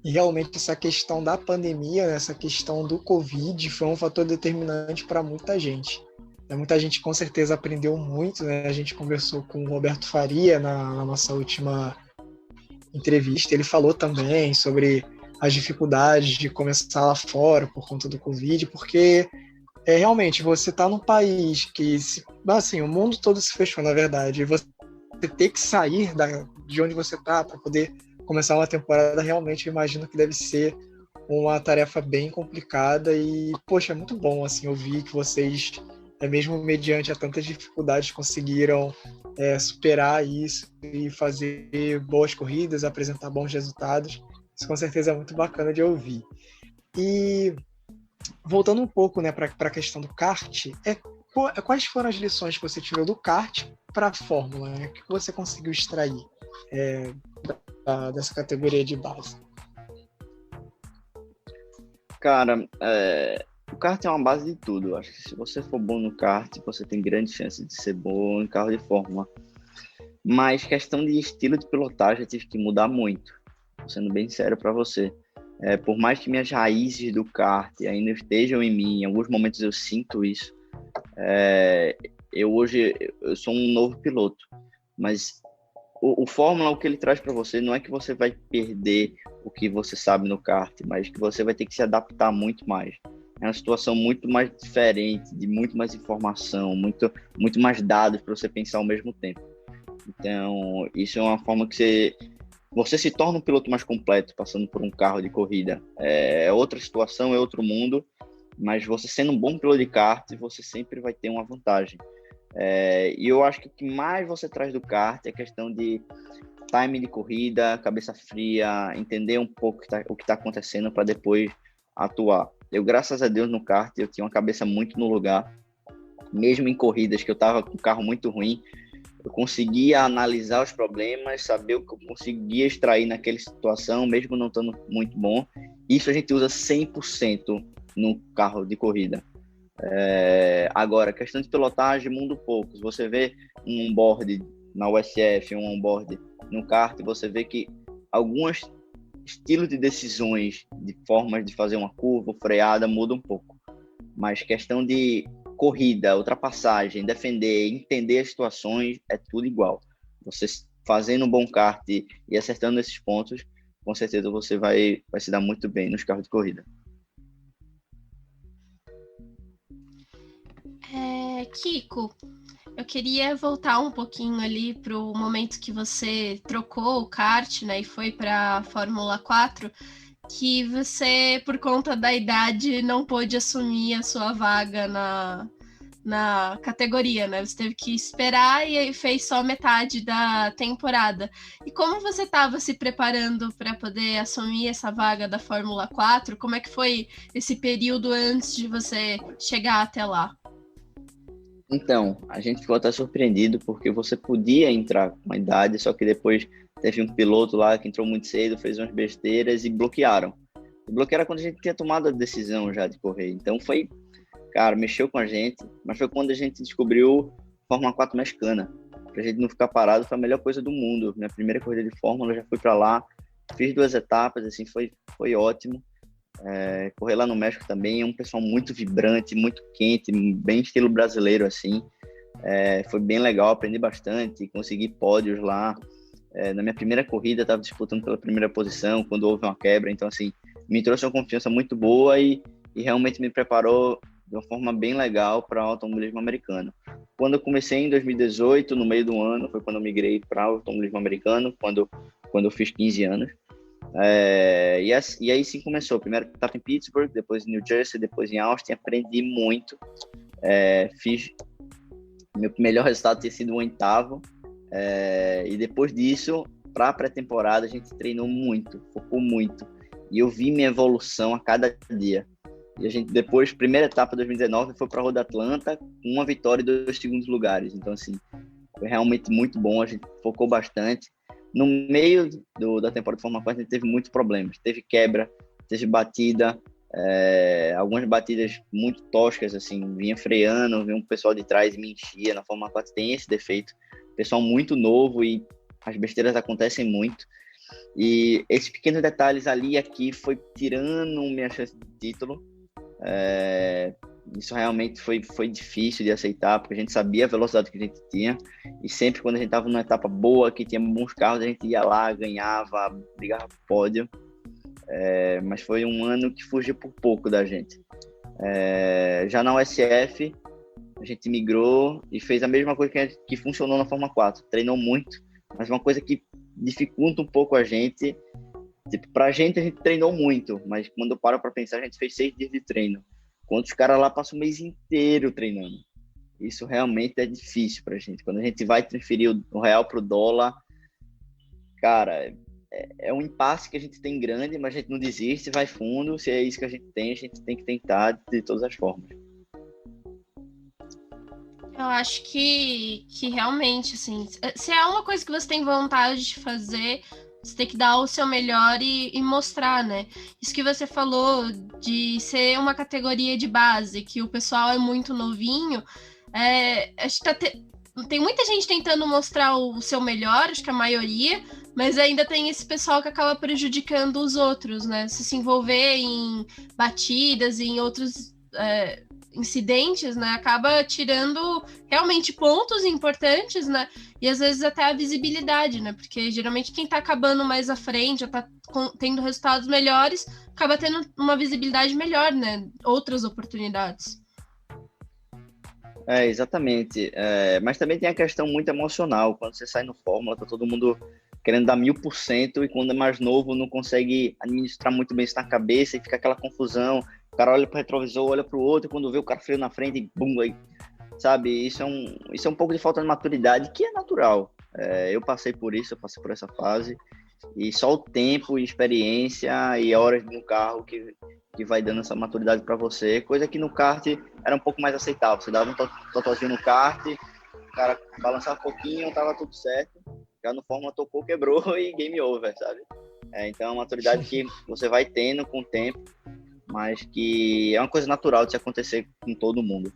e realmente essa questão da pandemia, né, essa questão do Covid foi um fator determinante para muita gente. Muita gente com certeza aprendeu muito, né? A gente conversou com o Roberto Faria na nossa última entrevista, ele falou também sobre as dificuldades de começar lá fora por conta do Covid, porque realmente você está num país que, assim, o mundo todo se fechou, na verdade, e você ter que sair de onde você está para poder começar uma temporada, realmente eu imagino que deve ser uma tarefa bem complicada e, poxa, é muito bom, assim, ouvir que vocês, mesmo mediante a tantas dificuldades, conseguiram superar isso e fazer boas corridas, apresentar bons resultados. Isso com certeza é muito bacana de ouvir. E voltando um pouco, né, para a questão do kart, quais foram as lições que você tirou do kart para a Fórmula? Né? O que você conseguiu extrair dessa categoria de base? Cara, o kart é uma base de tudo. Eu acho que se você for bom no kart, você tem grande chance de ser bom em carro de Fórmula. Mas questão de estilo de pilotagem, eu tive que mudar muito. Sendo bem sério para você. Por mais que minhas raízes do kart ainda estejam em mim, em alguns momentos eu sinto isso. Hoje eu sou um novo piloto, mas o Fórmula, o que ele traz para você não é que você vai perder o que você sabe no kart, mas que você vai ter que se adaptar muito mais. É uma situação muito mais diferente, de muito mais informação, muito mais dados para você pensar ao mesmo tempo. Então, isso é uma forma que você se torna um piloto mais completo passando por um carro de corrida. É outra situação, é outro mundo, mas você sendo um bom piloto de kart, você sempre vai ter uma vantagem. E eu acho que o que mais você traz do kart é a questão de time de corrida, cabeça fria, entender um pouco o que está acontecendo para depois atuar. Eu, graças a Deus, no kart, eu tinha uma cabeça muito no lugar, mesmo em corridas que eu estava com o carro muito ruim, eu conseguia analisar os problemas, saber o que eu conseguia extrair naquela situação, mesmo não estando muito bom. Isso a gente usa 100% no carro de corrida. Agora, questão de pilotagem, muda um pouco. Se você vê um onboard na USF, um onboard no kart, você vê que alguns estilos de decisões, de formas de fazer uma curva, freada, muda um pouco. Mas questão de corrida, ultrapassagem, defender, entender as situações, é tudo igual. Você fazendo um bom kart e acertando esses pontos, com certeza você vai se dar muito bem nos carros de corrida. Kiko, eu queria voltar um pouquinho ali para o momento que você trocou o kart, né, e foi para a Fórmula 4, que você, por conta da idade, não pôde assumir a sua vaga na categoria, né? Você teve que esperar e aí fez só metade da temporada. E como você estava se preparando para poder assumir essa vaga da Fórmula 4? Como é que foi esse período antes de você chegar até lá? Então, a gente ficou até surpreendido porque você podia entrar com a idade, só que depois teve um piloto lá que entrou muito cedo, fez umas besteiras e bloquearam. E bloquearam quando a gente tinha tomado a decisão já de correr. Então foi, cara, mexeu com a gente, mas foi quando a gente descobriu Fórmula 4 mexicana. Pra gente não ficar parado, foi a melhor coisa do mundo. Minha primeira corrida de Fórmula, eu já fui para lá, fiz 2 etapas, assim, foi ótimo. Correr lá no México também é um pessoal muito vibrante, muito quente, bem estilo brasileiro, assim. Foi bem legal, aprendi bastante, consegui pódios lá. Na minha primeira corrida, estava disputando pela primeira posição, quando houve uma quebra. Então, assim, me trouxe uma confiança muito boa e realmente me preparou de uma forma bem legal para o automobilismo americano. Quando eu comecei em 2018, no meio do ano, foi quando eu migrei para o automobilismo americano, quando eu fiz 15 anos. E aí sim começou. Primeiro estava em Pittsburgh, depois em New Jersey, depois em Austin. Aprendi muito. Meu melhor resultado tinha sido um 8º. E depois disso, para a pré-temporada, a gente treinou muito, focou muito. E eu vi minha evolução a cada dia. E a gente depois, primeira etapa 2019, foi para a Roda Atlanta, com uma vitória e 2 segundos lugares. Então, assim, foi realmente muito bom, a gente focou bastante. No meio da temporada de Fórmula 4, a gente teve muitos problemas. Teve quebra, teve batida, algumas batidas muito toscas, assim, vinha freando, vinha um pessoal de trás e me enchia. Na Fórmula 4 tem esse defeito. Pessoal muito novo e as besteiras acontecem muito. E esses pequenos detalhes ali e aqui foi tirando minha chance de título. Isso realmente foi difícil de aceitar, porque a gente sabia a velocidade que a gente tinha, e sempre quando a gente estava numa etapa boa, que tinha bons carros, a gente ia lá, ganhava, brigava pro pódio. Mas foi um ano que fugiu por pouco da gente. Já na USF, a gente migrou e fez a mesma coisa que funcionou na Fórmula 4, treinou muito, mas uma coisa que dificulta um pouco a gente. Tipo, pra gente, a gente treinou muito, mas quando eu paro pra pensar, a gente fez 6 dias de treino. Enquanto os caras lá passam o mês inteiro treinando. Isso realmente é difícil pra gente. Quando a gente vai transferir o real pro dólar, cara, é um impasse que a gente tem grande, mas a gente não desiste, vai fundo. Se é isso que a gente tem que tentar de todas as formas. Eu acho que realmente, assim, se é uma coisa que você tem vontade de fazer, você tem que dar o seu melhor e mostrar, né? Isso que você falou de ser uma categoria de base, que o pessoal é muito novinho, acho que tem muita gente tentando mostrar o seu melhor, acho que a maioria, mas ainda tem esse pessoal que acaba prejudicando os outros, né? Se envolver em batidas, em outros incidentes, né? Acaba tirando realmente pontos importantes, né? E às vezes até a visibilidade, né? Porque geralmente quem tá acabando mais à frente, já tá tendo resultados melhores, acaba tendo uma visibilidade melhor, né? Outras oportunidades. Exatamente. Mas também tem a questão muito emocional. Quando você sai no Fórmula, tá todo mundo querendo dar 1000%, e quando é mais novo não consegue administrar muito bem isso na cabeça e fica aquela confusão. O cara olha pro retrovisor, olha pro outro, e quando vê o cara freio na frente e bum, aí, sabe? Isso é um pouco de falta de maturidade, que é natural. Eu passei por isso, eu passei por essa fase, e só o tempo e experiência e horas no carro que vai dando essa maturidade para você, coisa que no kart era um pouco mais aceitável. Você dava um totozinho no kart, o cara balançava um pouquinho, tava tudo certo. Já no Fórmula tocou, quebrou e game over, sabe? Então é uma maturidade que você vai tendo com o tempo, mas que é uma coisa natural de se acontecer com todo mundo.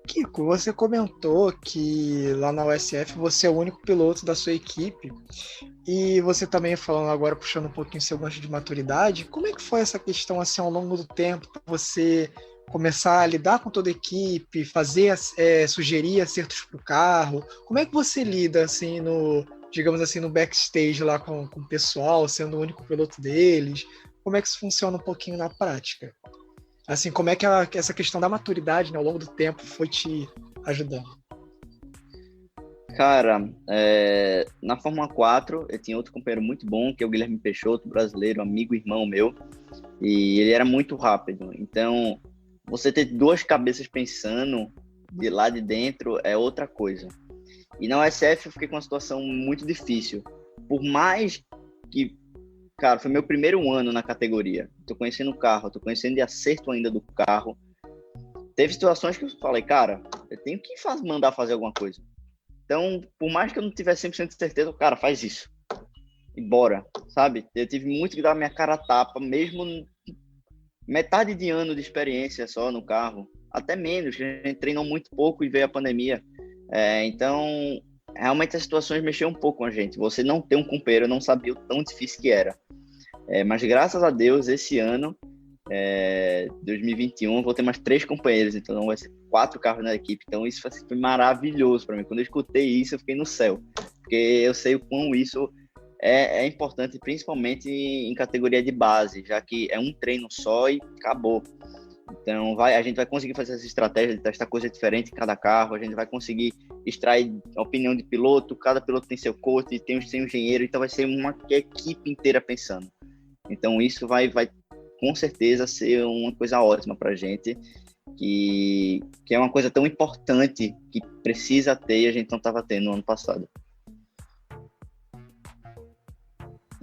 Kiko, você comentou que lá na USF você é o único piloto da sua equipe, e você também falando agora, puxando um pouquinho seu gancho de maturidade, como é que foi essa questão assim ao longo do tempo, para você começar a lidar com toda a equipe, sugerir acertos para o carro? Como é que você lida assim digamos assim, no backstage lá com o pessoal, sendo o único piloto deles? Como é que isso funciona um pouquinho na prática? Assim, como é que essa questão da maturidade, né, ao longo do tempo foi te ajudando? Cara, na Fórmula 4 eu tinha outro companheiro muito bom, que é o Guilherme Peixoto, brasileiro, amigo, irmão meu, e ele era muito rápido. Então, você ter 2 cabeças pensando de lá de dentro é outra coisa. E na USF eu fiquei com uma situação muito difícil. Por mais que, cara, foi meu primeiro ano na categoria. Tô conhecendo o carro, tô conhecendo de acerto ainda do carro. Teve situações que eu falei, cara, eu tenho que mandar fazer alguma coisa. Então, por mais que eu não tivesse 100% de certeza, cara, faz isso. E bora, sabe? Eu tive muito que dar minha cara a tapa, mesmo metade de ano de experiência só no carro. Até menos, que a gente treinou muito pouco e veio a pandemia. Então, realmente as situações mexiam um pouco com a gente. Você não ter um companheiro, eu não sabia o tão difícil que era. Mas graças a Deus, esse ano, 2021, eu vou ter mais 3 companheiros, então vai ser 4 carros na equipe. Então isso foi maravilhoso para mim. Quando eu escutei isso, eu fiquei no céu, porque eu sei o quão isso é importante, principalmente em categoria de base, já que é um treino só e acabou. Então a gente vai conseguir fazer essa estratégia de testar coisa diferente em cada carro, a gente vai conseguir extrair a opinião de piloto, cada piloto tem seu coach, tem o seu engenheiro, então vai ser uma equipe inteira pensando. Então isso vai com certeza ser uma coisa ótima para a gente, que é uma coisa tão importante que precisa ter e a gente não estava tendo no ano passado.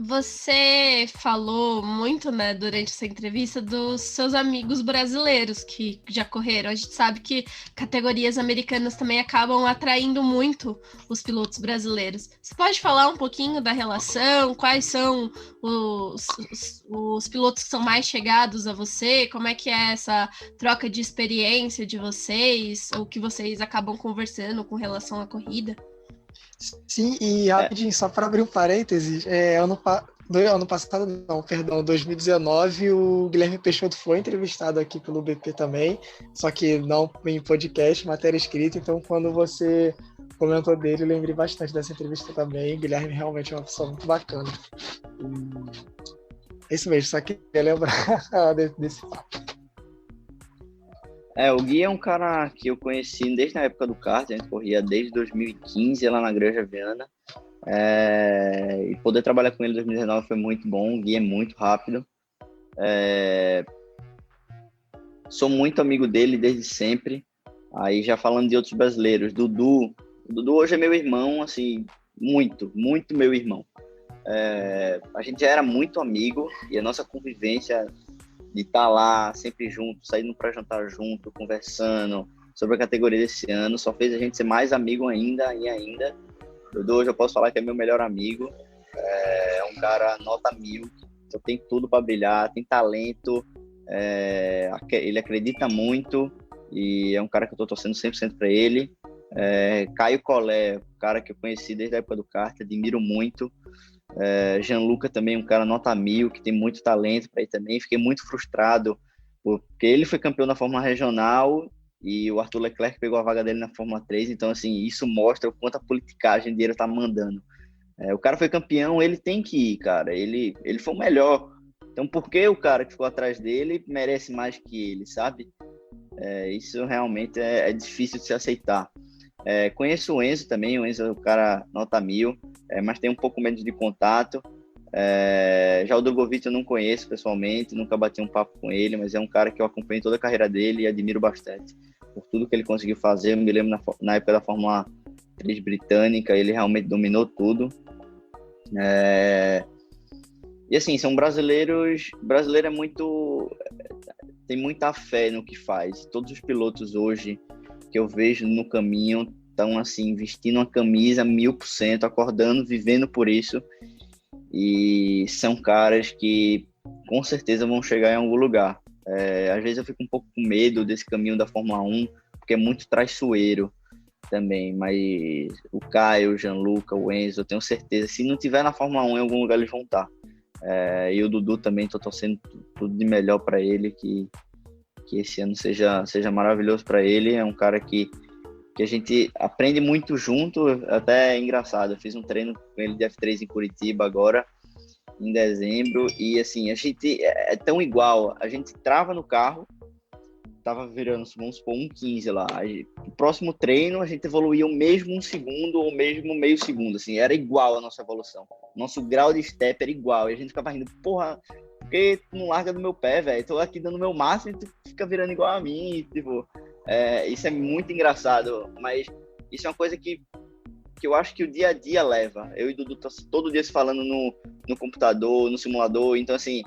Você falou muito, né, durante essa entrevista dos seus amigos brasileiros que já correram. A gente sabe que categorias americanas também acabam atraindo muito os pilotos brasileiros. Você pode falar um pouquinho da relação? Quais são os pilotos que são mais chegados a você? Como é que é essa troca de experiência de vocês? Ou que vocês acabam conversando com relação à corrida? Sim, e rapidinho, só para abrir um parênteses, ano passado, não, perdão, 2019, o Guilherme Peixoto foi entrevistado aqui pelo BP também, só que não em podcast, matéria escrita, então quando você comentou dele, eu lembrei bastante dessa entrevista também. O Guilherme realmente é uma pessoa muito bacana. É isso mesmo, só queria lembrar desse fato. O Gui é um cara que eu conheci desde a época do kart, a gente corria desde 2015 lá na Granja Viana. E poder trabalhar com ele em 2019 foi muito bom. O Gui é muito rápido. Sou muito amigo dele desde sempre. Aí já falando de outros brasileiros, Dudu. O Dudu hoje é meu irmão, assim, muito, muito meu irmão. A gente já era muito amigo e a nossa convivência de estar lá sempre junto, saindo para jantar junto, conversando sobre a categoria desse ano, só fez a gente ser mais amigo ainda e ainda. Dudu, hoje eu posso falar que é meu melhor amigo. É um cara nota 1000, só tem tudo para brilhar, tem talento, ele acredita muito e é um cara que eu estou torcendo 100% para ele. Caio Collet, um cara que eu conheci desde a época do kart, admiro muito. Gianluca também, um cara nota 1000, que tem muito talento para ele também. Fiquei muito frustrado, porque ele foi campeão da Fórmula Regional e o Arthur Leclerc pegou a vaga dele na Fórmula 3, então assim, isso mostra o quanto a politicagem dele tá mandando. O cara foi campeão, ele tem que ir, cara, ele foi o melhor, então por que o cara que ficou atrás dele merece mais que ele, sabe? Isso realmente é difícil de se aceitar. Conheço o Enzo também, o Enzo é um cara nota 1000, mas tem um pouco menos de contato. Já o Drogovic eu não conheço pessoalmente, nunca bati um papo com ele, mas é um cara que eu acompanho toda a carreira dele e admiro bastante por tudo que ele conseguiu fazer. Eu me lembro na época da Fórmula 3 britânica, ele realmente dominou tudo. E assim, são brasileiros, brasileiro é muito, tem muita fé no que faz. Todos os pilotos hoje que eu vejo no caminho estão assim, vestindo uma camisa 1000%, acordando, vivendo por isso, e são caras que com certeza vão chegar em algum lugar. Às vezes eu fico um pouco com medo desse caminho da Fórmula 1, porque é muito traiçoeiro também, mas o Caio, o Gianluca, o Enzo, eu tenho certeza, se não tiver na Fórmula 1, em algum lugar eles vão estar. E o Dudu também, estou torcendo tudo de melhor para ele, que esse ano seja maravilhoso para ele. É um cara que a gente aprende muito junto, até é engraçado. Eu fiz um treino com ele de F3 em Curitiba agora, em dezembro, e assim, a gente é tão igual. A gente trava no carro, tava virando, vamos supor, 1,15 lá. O próximo treino, a gente evoluía o mesmo 1 segundo ou mesmo meio segundo, assim, era igual a nossa evolução. Nosso grau de step era igual, e a gente ficava rindo, porra, por que tu não larga do meu pé, velho? Tô aqui dando meu máximo e tu fica virando igual a mim, tipo, isso é muito engraçado, mas isso é uma coisa que eu acho que o dia a dia leva. Eu e o Dudu tá todo dia se falando no computador, no simulador, então assim,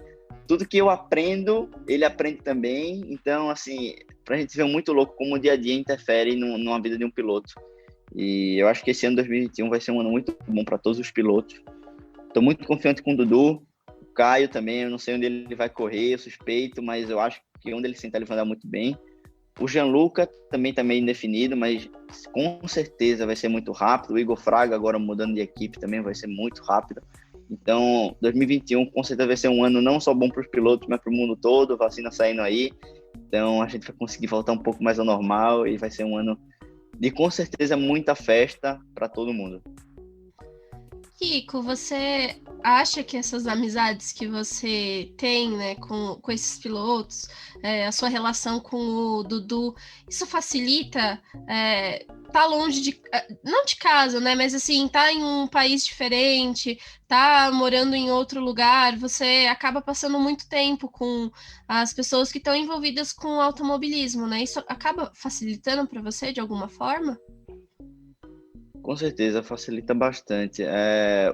tudo que eu aprendo, ele aprende também. Então, assim, pra gente ver muito louco como o dia a dia interfere numa vida de um piloto. E eu acho que esse ano 2021 vai ser um ano muito bom para todos os pilotos. Tô muito confiante com o Dudu, o Caio também, eu não sei onde ele vai correr, eu suspeito, mas eu acho que onde ele sentar ele vai andar muito bem. O Gianluca também tá meio indefinido, mas com certeza vai ser muito rápido. O Igor Fraga, agora mudando de equipe, também vai ser muito rápido. Então, 2021 com certeza vai ser um ano não só bom para os pilotos, mas para o mundo todo, vacina saindo aí. Então, a gente vai conseguir voltar um pouco mais ao normal e vai ser um ano de, com certeza, muita festa para todo mundo. Kiko, você acha que essas amizades que você tem, né, com esses pilotos, a sua relação com o Dudu, isso facilita tá longe não de casa, né, mas assim, tá em um país diferente, tá morando em outro lugar, você acaba passando muito tempo com as pessoas que estão envolvidas com o automobilismo, né? Isso acaba facilitando para você de alguma forma? Com certeza, facilita bastante.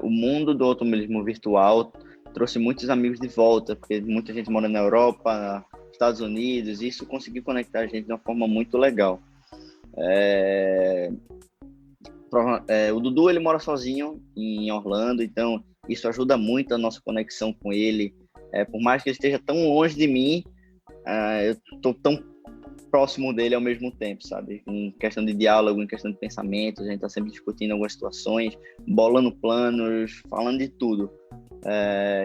O mundo do automobilismo virtual trouxe muitos amigos de volta, porque muita gente mora na Europa, nos Estados Unidos, e isso conseguiu conectar a gente de uma forma muito legal. O Dudu, ele mora sozinho em Orlando, então isso ajuda muito a nossa conexão com ele. Por mais que ele esteja tão longe de mim, eu estou tão próximo dele ao mesmo tempo, sabe? Em questão de diálogo, em questão de pensamento, a gente está sempre discutindo algumas situações, bolando planos, falando de tudo.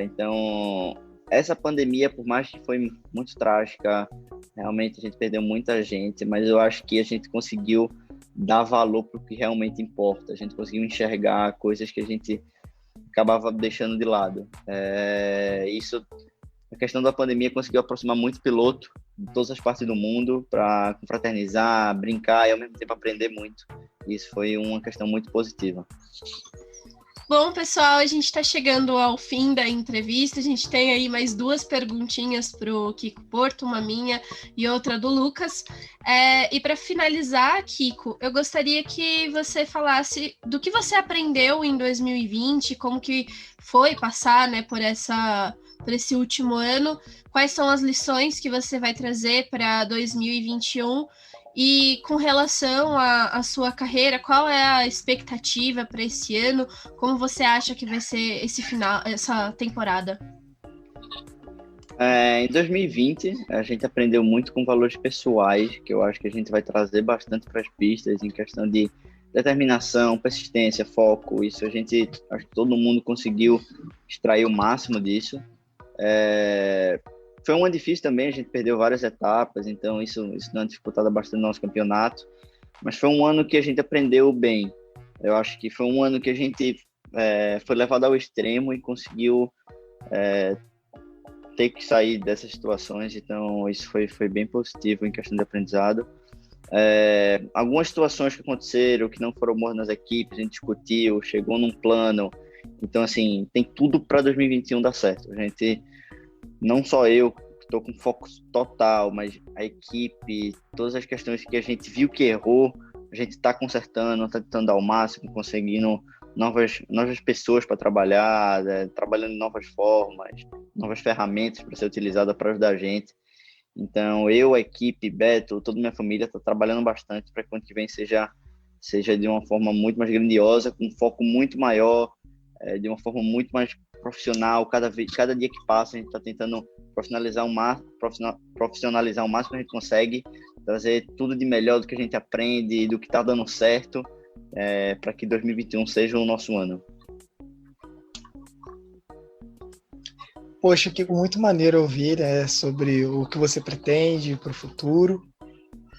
Então, essa pandemia, por mais que foi muito trágica, realmente a gente perdeu muita gente, mas eu acho que a gente conseguiu dar valor para o que realmente importa. A gente conseguiu enxergar coisas que a gente acabava deixando de lado. A questão da pandemia conseguiu aproximar muito piloto de todas as partes do mundo para confraternizar, brincar e ao mesmo tempo aprender muito. Isso foi uma questão muito positiva. Bom, pessoal, a gente está chegando ao fim da entrevista. A gente tem aí mais 2 perguntinhas para o Kiko Porto, uma minha e outra do Lucas. E para finalizar, Kiko, eu gostaria que você falasse do que você aprendeu em 2020, como que foi passar, né, por esse último ano, quais são as lições que você vai trazer para 2021 e com relação à sua carreira, qual é a expectativa para esse ano, como você acha que vai ser essa temporada? Em 2020, a gente aprendeu muito com valores pessoais, que eu acho que a gente vai trazer bastante para as pistas, em questão de determinação, persistência, foco. Isso acho que todo mundo conseguiu extrair o máximo disso. Foi um ano difícil também, a gente perdeu várias etapas, então isso deu uma dificultada bastante no nosso campeonato, mas foi um ano que a gente aprendeu bem. Eu acho que foi um ano que a gente foi levado ao extremo e conseguiu ter que sair dessas situações, então isso foi bem positivo em questão de aprendizado. Algumas situações que aconteceram, que não foram boas nas equipes, a gente discutiu, chegou num plano. Então, assim, tem tudo para 2021 dar certo. A gente, não só eu, que estou com foco total, mas a equipe, todas as questões que a gente viu que errou, a gente está consertando, está tentando dar o máximo, conseguindo novas pessoas para trabalhar, trabalhando em novas formas, novas ferramentas para ser utilizada para ajudar a gente. Então, eu, a equipe, Beto, toda a minha família está trabalhando bastante para que o ano que vem seja de uma forma muito mais grandiosa, com um foco muito maior, de uma forma muito mais profissional. Cada dia que passa, a gente está tentando profissionalizar o máximo que a gente consegue, trazer tudo de melhor do que a gente aprende, do que está dando certo, para que 2021 seja o nosso ano. Poxa, Kiko, muito maneiro ouvir sobre o que você pretende para o futuro.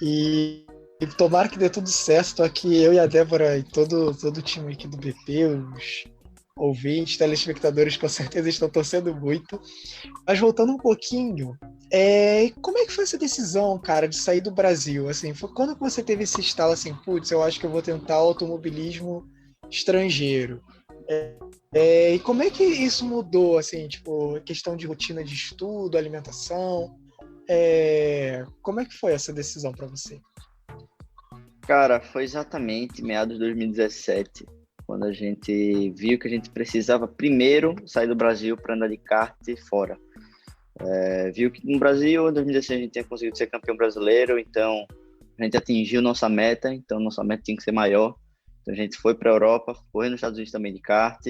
E tomara que dê tudo certo. Estou aqui, eu e a Débora e todo o time aqui do BP, os ouvintes, telespectadores, com certeza estão torcendo muito. Mas voltando um pouquinho, como é que foi essa decisão, cara, de sair do Brasil? Assim, foi quando que você teve esse estalo assim, putz, eu acho que eu vou tentar automobilismo estrangeiro? E como é que isso mudou, assim, tipo, questão de rotina de estudo, alimentação? Como é que foi essa decisão para você? Cara, foi exatamente meados de 2017, quando a gente viu que a gente precisava primeiro sair do Brasil para andar de kart fora. Viu que no Brasil, em 2016, a gente tinha conseguido ser campeão brasileiro, então a gente atingiu nossa meta, então nossa meta tinha que ser maior. Então a gente foi para a Europa, foi nos Estados Unidos também de kart.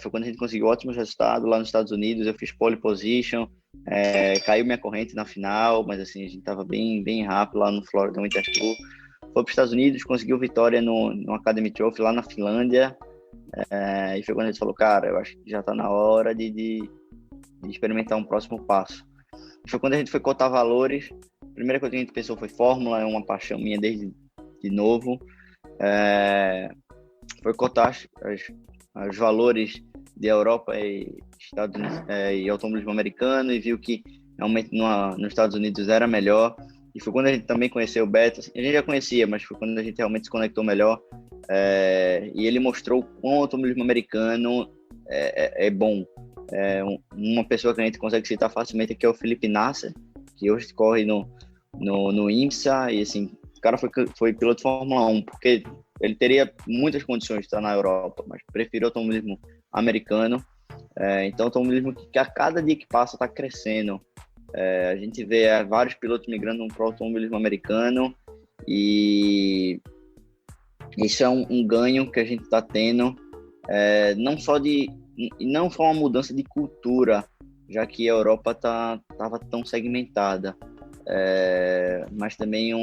Foi quando a gente conseguiu ótimos resultados lá nos Estados Unidos. Eu fiz pole position, caiu minha corrente na final, mas assim, a gente estava bem, bem rápido lá no Florida Winter Tour. Foi para os Estados Unidos, conseguiu vitória no Academy Trophy lá na Finlândia. E foi quando a gente falou, cara, eu acho que já está na hora de experimentar um próximo passo. Foi quando a gente foi cotar valores. A primeira coisa que a gente pensou foi Fórmula, é uma paixão minha desde de novo. Foi cotar os valores de Europa e Estados Unidos, e automobilismo americano, e viu que realmente nos Estados Unidos era melhor. E foi quando a gente também conheceu o Beto. Assim, a gente já conhecia, mas foi quando a gente realmente se conectou melhor. E ele mostrou como o automobilismo americano é bom. Uma pessoa que a gente consegue citar facilmente aqui é o Felipe Nasser, que hoje corre no IMSA, e assim, o cara foi piloto de Fórmula 1, porque ele teria muitas condições de estar na Europa, mas preferiu o automobilismo americano. Então, o automobilismo que a cada dia que passa está crescendo. A gente vê vários pilotos migrando para o automobilismo americano e isso é um ganho que a gente está tendo, não só uma mudança de cultura, já que a Europa estava tão segmentada, mas também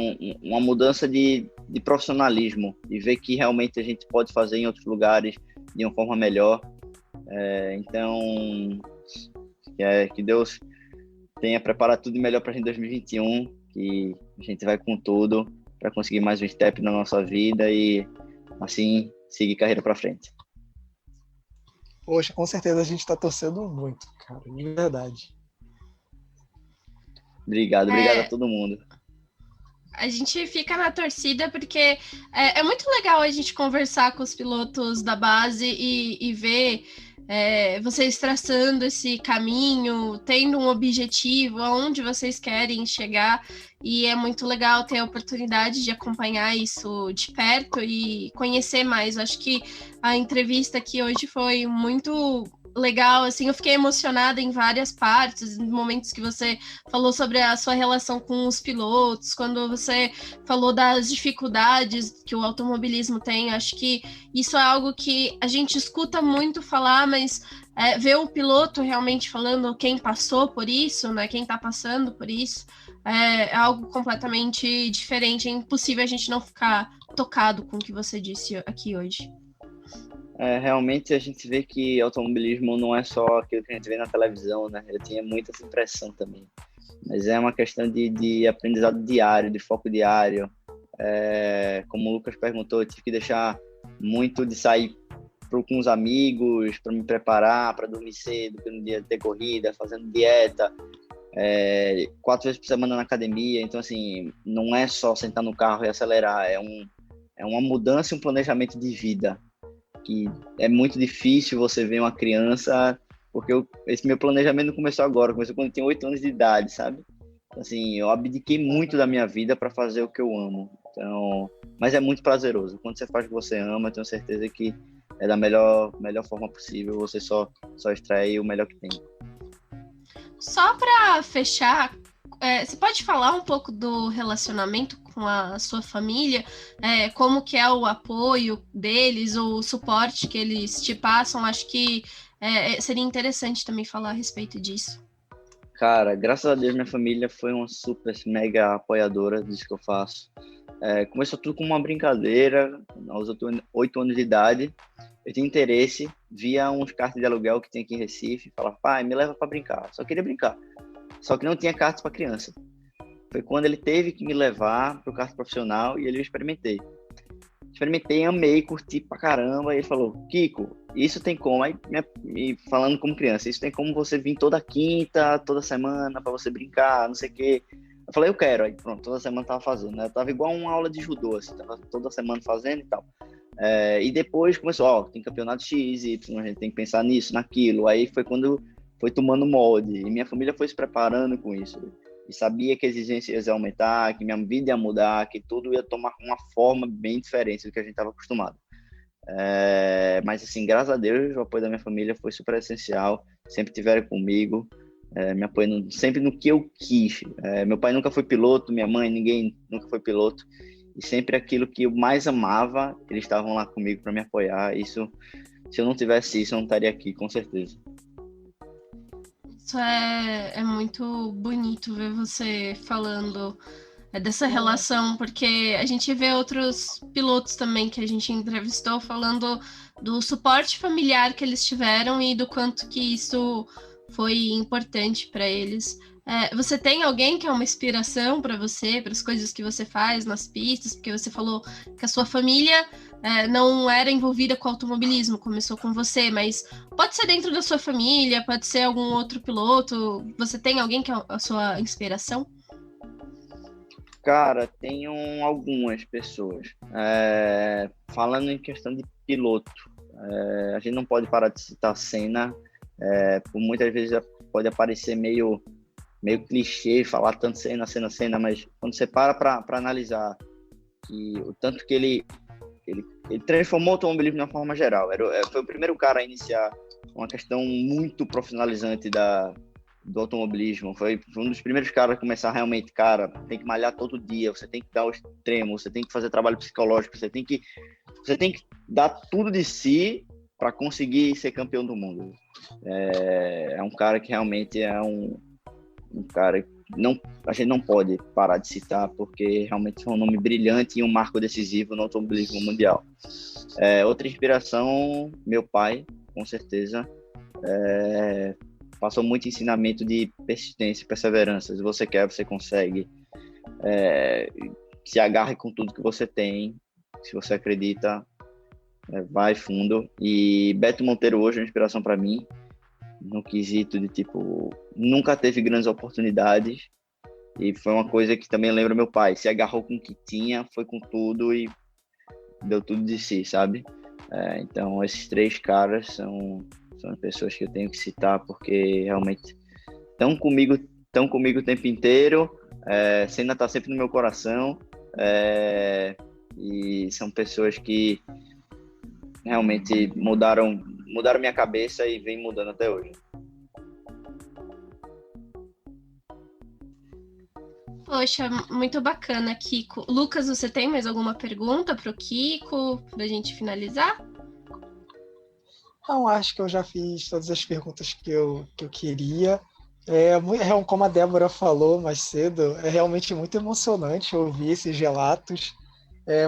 uma mudança de profissionalismo e ver que realmente a gente pode fazer em outros lugares de uma forma melhor. Então, que Deus tenha preparado tudo melhor para a gente em 2021, que a gente vai com tudo para conseguir mais um step na nossa vida e assim seguir carreira para frente. Poxa, com certeza a gente está torcendo muito, cara, de verdade. Obrigado a todo mundo. A gente fica na torcida porque é muito legal a gente conversar com os pilotos da base e ver vocês traçando esse caminho, tendo um objetivo, aonde vocês querem chegar, e é muito legal ter a oportunidade de acompanhar isso de perto e conhecer mais. Acho que a entrevista aqui hoje foi muito legal, assim, eu fiquei emocionada em várias partes, em momentos que você falou sobre a sua relação com os pilotos, quando você falou das dificuldades que o automobilismo tem. Acho que isso é algo que a gente escuta muito falar, mas ver o piloto realmente falando quem passou por isso, né, quem tá passando por isso, é algo completamente diferente. É impossível a gente não ficar tocado com o que você disse aqui hoje. Realmente a gente vê que automobilismo não é só aquilo que a gente vê na televisão, né? Eu tinha muita essa impressão também. Mas é uma questão de aprendizado diário, de foco diário. Como o Lucas perguntou, eu tive que deixar muito de sair com os amigos, para me preparar, para dormir cedo, no dia de ter corrida, fazendo dieta, 4 vezes por semana na academia. Então, assim, não é só sentar no carro e acelerar, é uma mudança e um planejamento de vida. Que é muito difícil você ver uma criança, porque esse meu planejamento não começou agora, começou quando eu tinha 8 anos de idade, sabe? Assim, eu abdiquei muito da minha vida para fazer o que eu amo. Então, mas é muito prazeroso. Quando você faz o que você ama, eu tenho certeza que é da melhor forma possível, você só extrai o melhor que tem. Só para fechar, você pode falar um pouco do relacionamento com a sua família? Como que é o apoio deles, o suporte que eles te passam? Acho que seria interessante também falar a respeito disso. Cara, graças a Deus minha família foi uma super, mega apoiadora disso que eu faço. Começou tudo com uma brincadeira, aos 8 anos de idade. Eu tinha interesse, via uns cartas de aluguel que tem aqui em Recife, falava, pai, me leva para brincar. Só queria brincar. Só que não tinha cartas para criança. Foi quando ele teve que me levar para o kart profissional e eu experimentei, amei, curti pra caramba. E ele falou, Kiko, isso tem como, falando como criança, isso tem como você vir toda quinta, toda semana para você brincar, não sei o quê. Eu falei, eu quero. Aí pronto, toda semana tava fazendo, né? Eu tava igual uma aula de judô, assim, tava toda semana fazendo e tal. E depois começou, tem campeonato X, Y, a gente tem que pensar nisso, naquilo. Aí foi quando foi tomando molde, e minha família foi se preparando com isso, e sabia que a exigência ia aumentar, que minha vida ia mudar, que tudo ia tomar uma forma bem diferente do que a gente estava acostumado. Mas assim, graças a Deus, o apoio da minha família foi super essencial, sempre tiveram comigo, me apoiando sempre no que eu quis. Meu pai nunca foi piloto, minha mãe, ninguém nunca foi piloto, e sempre aquilo que eu mais amava, eles estavam lá comigo para me apoiar. Isso, se eu não tivesse isso, eu não estaria aqui, com certeza. Isso é muito bonito ver você falando dessa relação, porque a gente vê outros pilotos também que a gente entrevistou falando do suporte familiar que eles tiveram e do quanto que isso foi importante para eles. Você tem alguém que é uma inspiração para você, para as coisas que você faz nas pistas? Porque você falou que a sua família não era envolvida com automobilismo, começou com você, mas pode ser dentro da sua família, pode ser algum outro piloto. Você tem alguém que é a sua inspiração? Cara, tenho algumas pessoas. Falando em questão de piloto, a gente não pode parar de citar Senna, por muitas vezes pode aparecer meio clichê falar tanto Senna, mas quando você para analisar que o tanto que ele ele transformou o automobilismo de uma forma geral. Foi o primeiro cara a iniciar uma questão muito profissionalizante do automobilismo. Foi um dos primeiros caras a começar realmente, cara, tem que malhar todo dia, você tem que dar o extremo, você tem que fazer trabalho psicológico, você tem que dar tudo de si para conseguir ser campeão do mundo. É um cara que realmente é um cara que a gente não pode parar de citar, porque realmente é um nome brilhante e um marco decisivo no automobilismo mundial. Outra inspiração, meu pai, com certeza, passou muito ensinamento de persistência e perseverança. Se você quer, você consegue. Se agarre com tudo que você tem. Se você acredita, vai fundo. E Beto Monteiro hoje é uma inspiração para mim, no quesito de, tipo, nunca teve grandes oportunidades. E foi uma coisa que também lembra meu pai. Se agarrou com o que tinha, foi com tudo e deu tudo de si, sabe? Então, esses 3 caras são pessoas que eu tenho que citar, porque realmente estão comigo o tempo inteiro, ainda está sempre no meu coração, e são pessoas que realmente mudaram minha cabeça e vem mudando até hoje. Poxa, muito bacana, Kiko. Lucas, você tem mais alguma pergunta para o Kiko, para a gente finalizar? Não, acho que eu já fiz todas as perguntas que eu queria. Como a Débora falou mais cedo, é realmente muito emocionante ouvir esses relatos,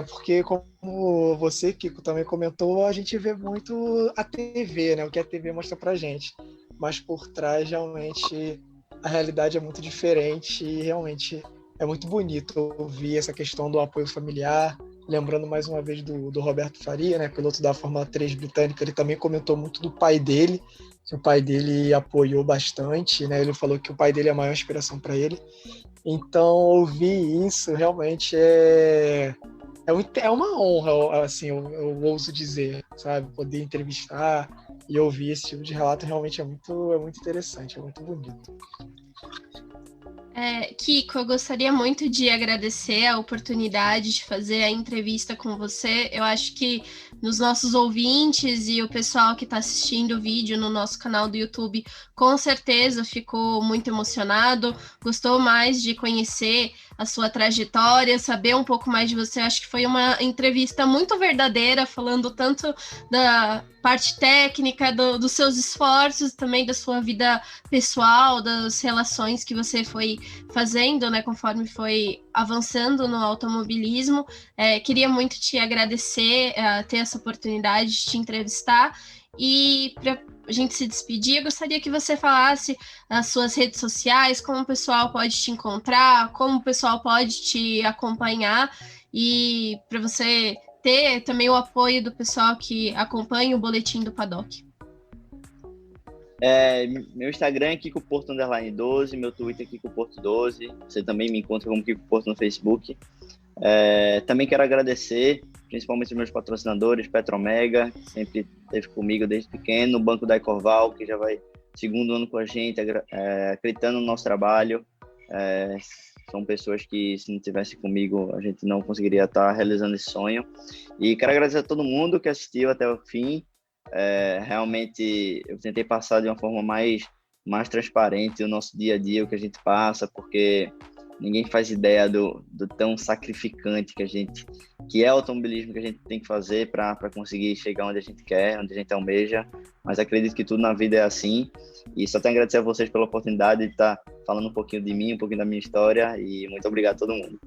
porque como você, Kiko, também comentou, a gente vê muito a TV, né? O que a TV mostra pra gente. Mas por trás, realmente, a realidade é muito diferente e realmente é muito bonito ouvir essa questão do apoio familiar. Lembrando mais uma vez do Roberto Faria, né, piloto da Fórmula 3 britânica, ele também comentou muito do pai dele, que o pai dele apoiou bastante, né, ele falou que o pai dele é a maior inspiração para ele. Então, ouvir isso realmente é uma honra, assim, eu ouso dizer, sabe, poder entrevistar e ouvir esse tipo de relato realmente é muito interessante, é muito bonito. Kiko, eu gostaria muito de agradecer a oportunidade de fazer a entrevista com você. Eu acho que nos nossos ouvintes e o pessoal que está assistindo o vídeo no nosso canal do YouTube, com certeza ficou muito emocionado, gostou mais de conhecer a sua trajetória, saber um pouco mais de você. Eu acho que foi uma entrevista muito verdadeira, falando tanto da parte técnica, dos seus esforços, também da sua vida pessoal, das relações que você foi fazendo, né, conforme foi avançando no automobilismo. Queria muito te agradecer ter essa oportunidade de te entrevistar. E para a gente se despedir, eu gostaria que você falasse as suas redes sociais, como o pessoal pode te encontrar, como o pessoal pode te acompanhar, e para você ter também o apoio do pessoal que acompanha o Boletim do Paddock. Meu Instagram é Kiko Porto _12, meu Twitter é Kiko Porto 12. Você também me encontra como Kiko Porto no Facebook. Também quero agradecer principalmente os meus patrocinadores, Petromega, que sempre esteve comigo desde pequeno, o Banco da Ecorval, que já vai 2º ano com a gente, acreditando no nosso trabalho. São pessoas que, se não tivesse comigo, a gente não conseguiria estar realizando esse sonho. E quero agradecer a todo mundo que assistiu até o fim. Realmente, eu tentei passar de uma forma mais transparente o nosso dia a dia, o que a gente passa, porque ninguém faz ideia do tão sacrificante que é o automobilismo, que a gente tem que fazer para conseguir chegar onde a gente quer, onde a gente almeja. Mas acredito que tudo na vida é assim. E só tenho a agradecer a vocês pela oportunidade de estar falando um pouquinho de mim, um pouquinho da minha história. E muito obrigado a todo mundo.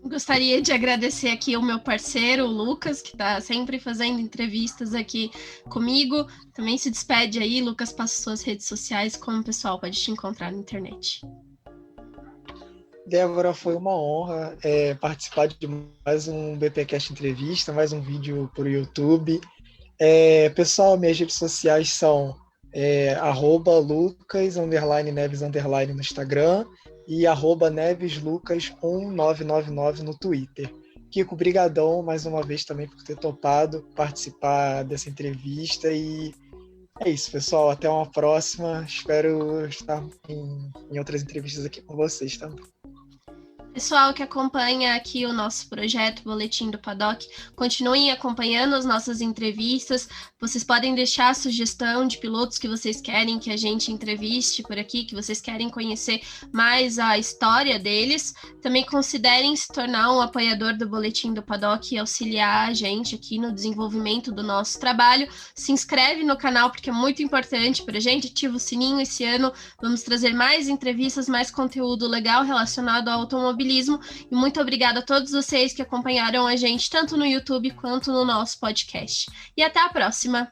Gostaria de agradecer aqui o meu parceiro, o Lucas, que está sempre fazendo entrevistas aqui comigo. Também se despede aí, Lucas, passa suas redes sociais, como o pessoal pode te encontrar na internet. Débora, foi uma honra participar de mais um BPcast Entrevista, mais um vídeo para o YouTube. Pessoal, minhas redes sociais são @Lucas_Neves_ no Instagram e @NevesLucas1999 no Twitter. Kiko, brigadão mais uma vez também por ter topado participar dessa entrevista e é isso, pessoal. Até uma próxima. Espero estar em outras entrevistas aqui com vocês também. Pessoal que acompanha aqui o nosso projeto Boletim do Paddock, continuem acompanhando as nossas entrevistas. Vocês podem deixar a sugestão de pilotos que vocês querem que a gente entreviste por aqui, que vocês querem conhecer mais a história deles. Também considerem se tornar um apoiador do Boletim do Paddock e auxiliar a gente aqui no desenvolvimento do nosso trabalho. Se inscreve no canal porque é muito importante para a gente, ativa o sininho. Esse ano vamos trazer mais entrevistas, mais conteúdo legal relacionado ao automobilismo. E muito obrigada a todos vocês que acompanharam a gente tanto no YouTube quanto no nosso podcast. E até a próxima!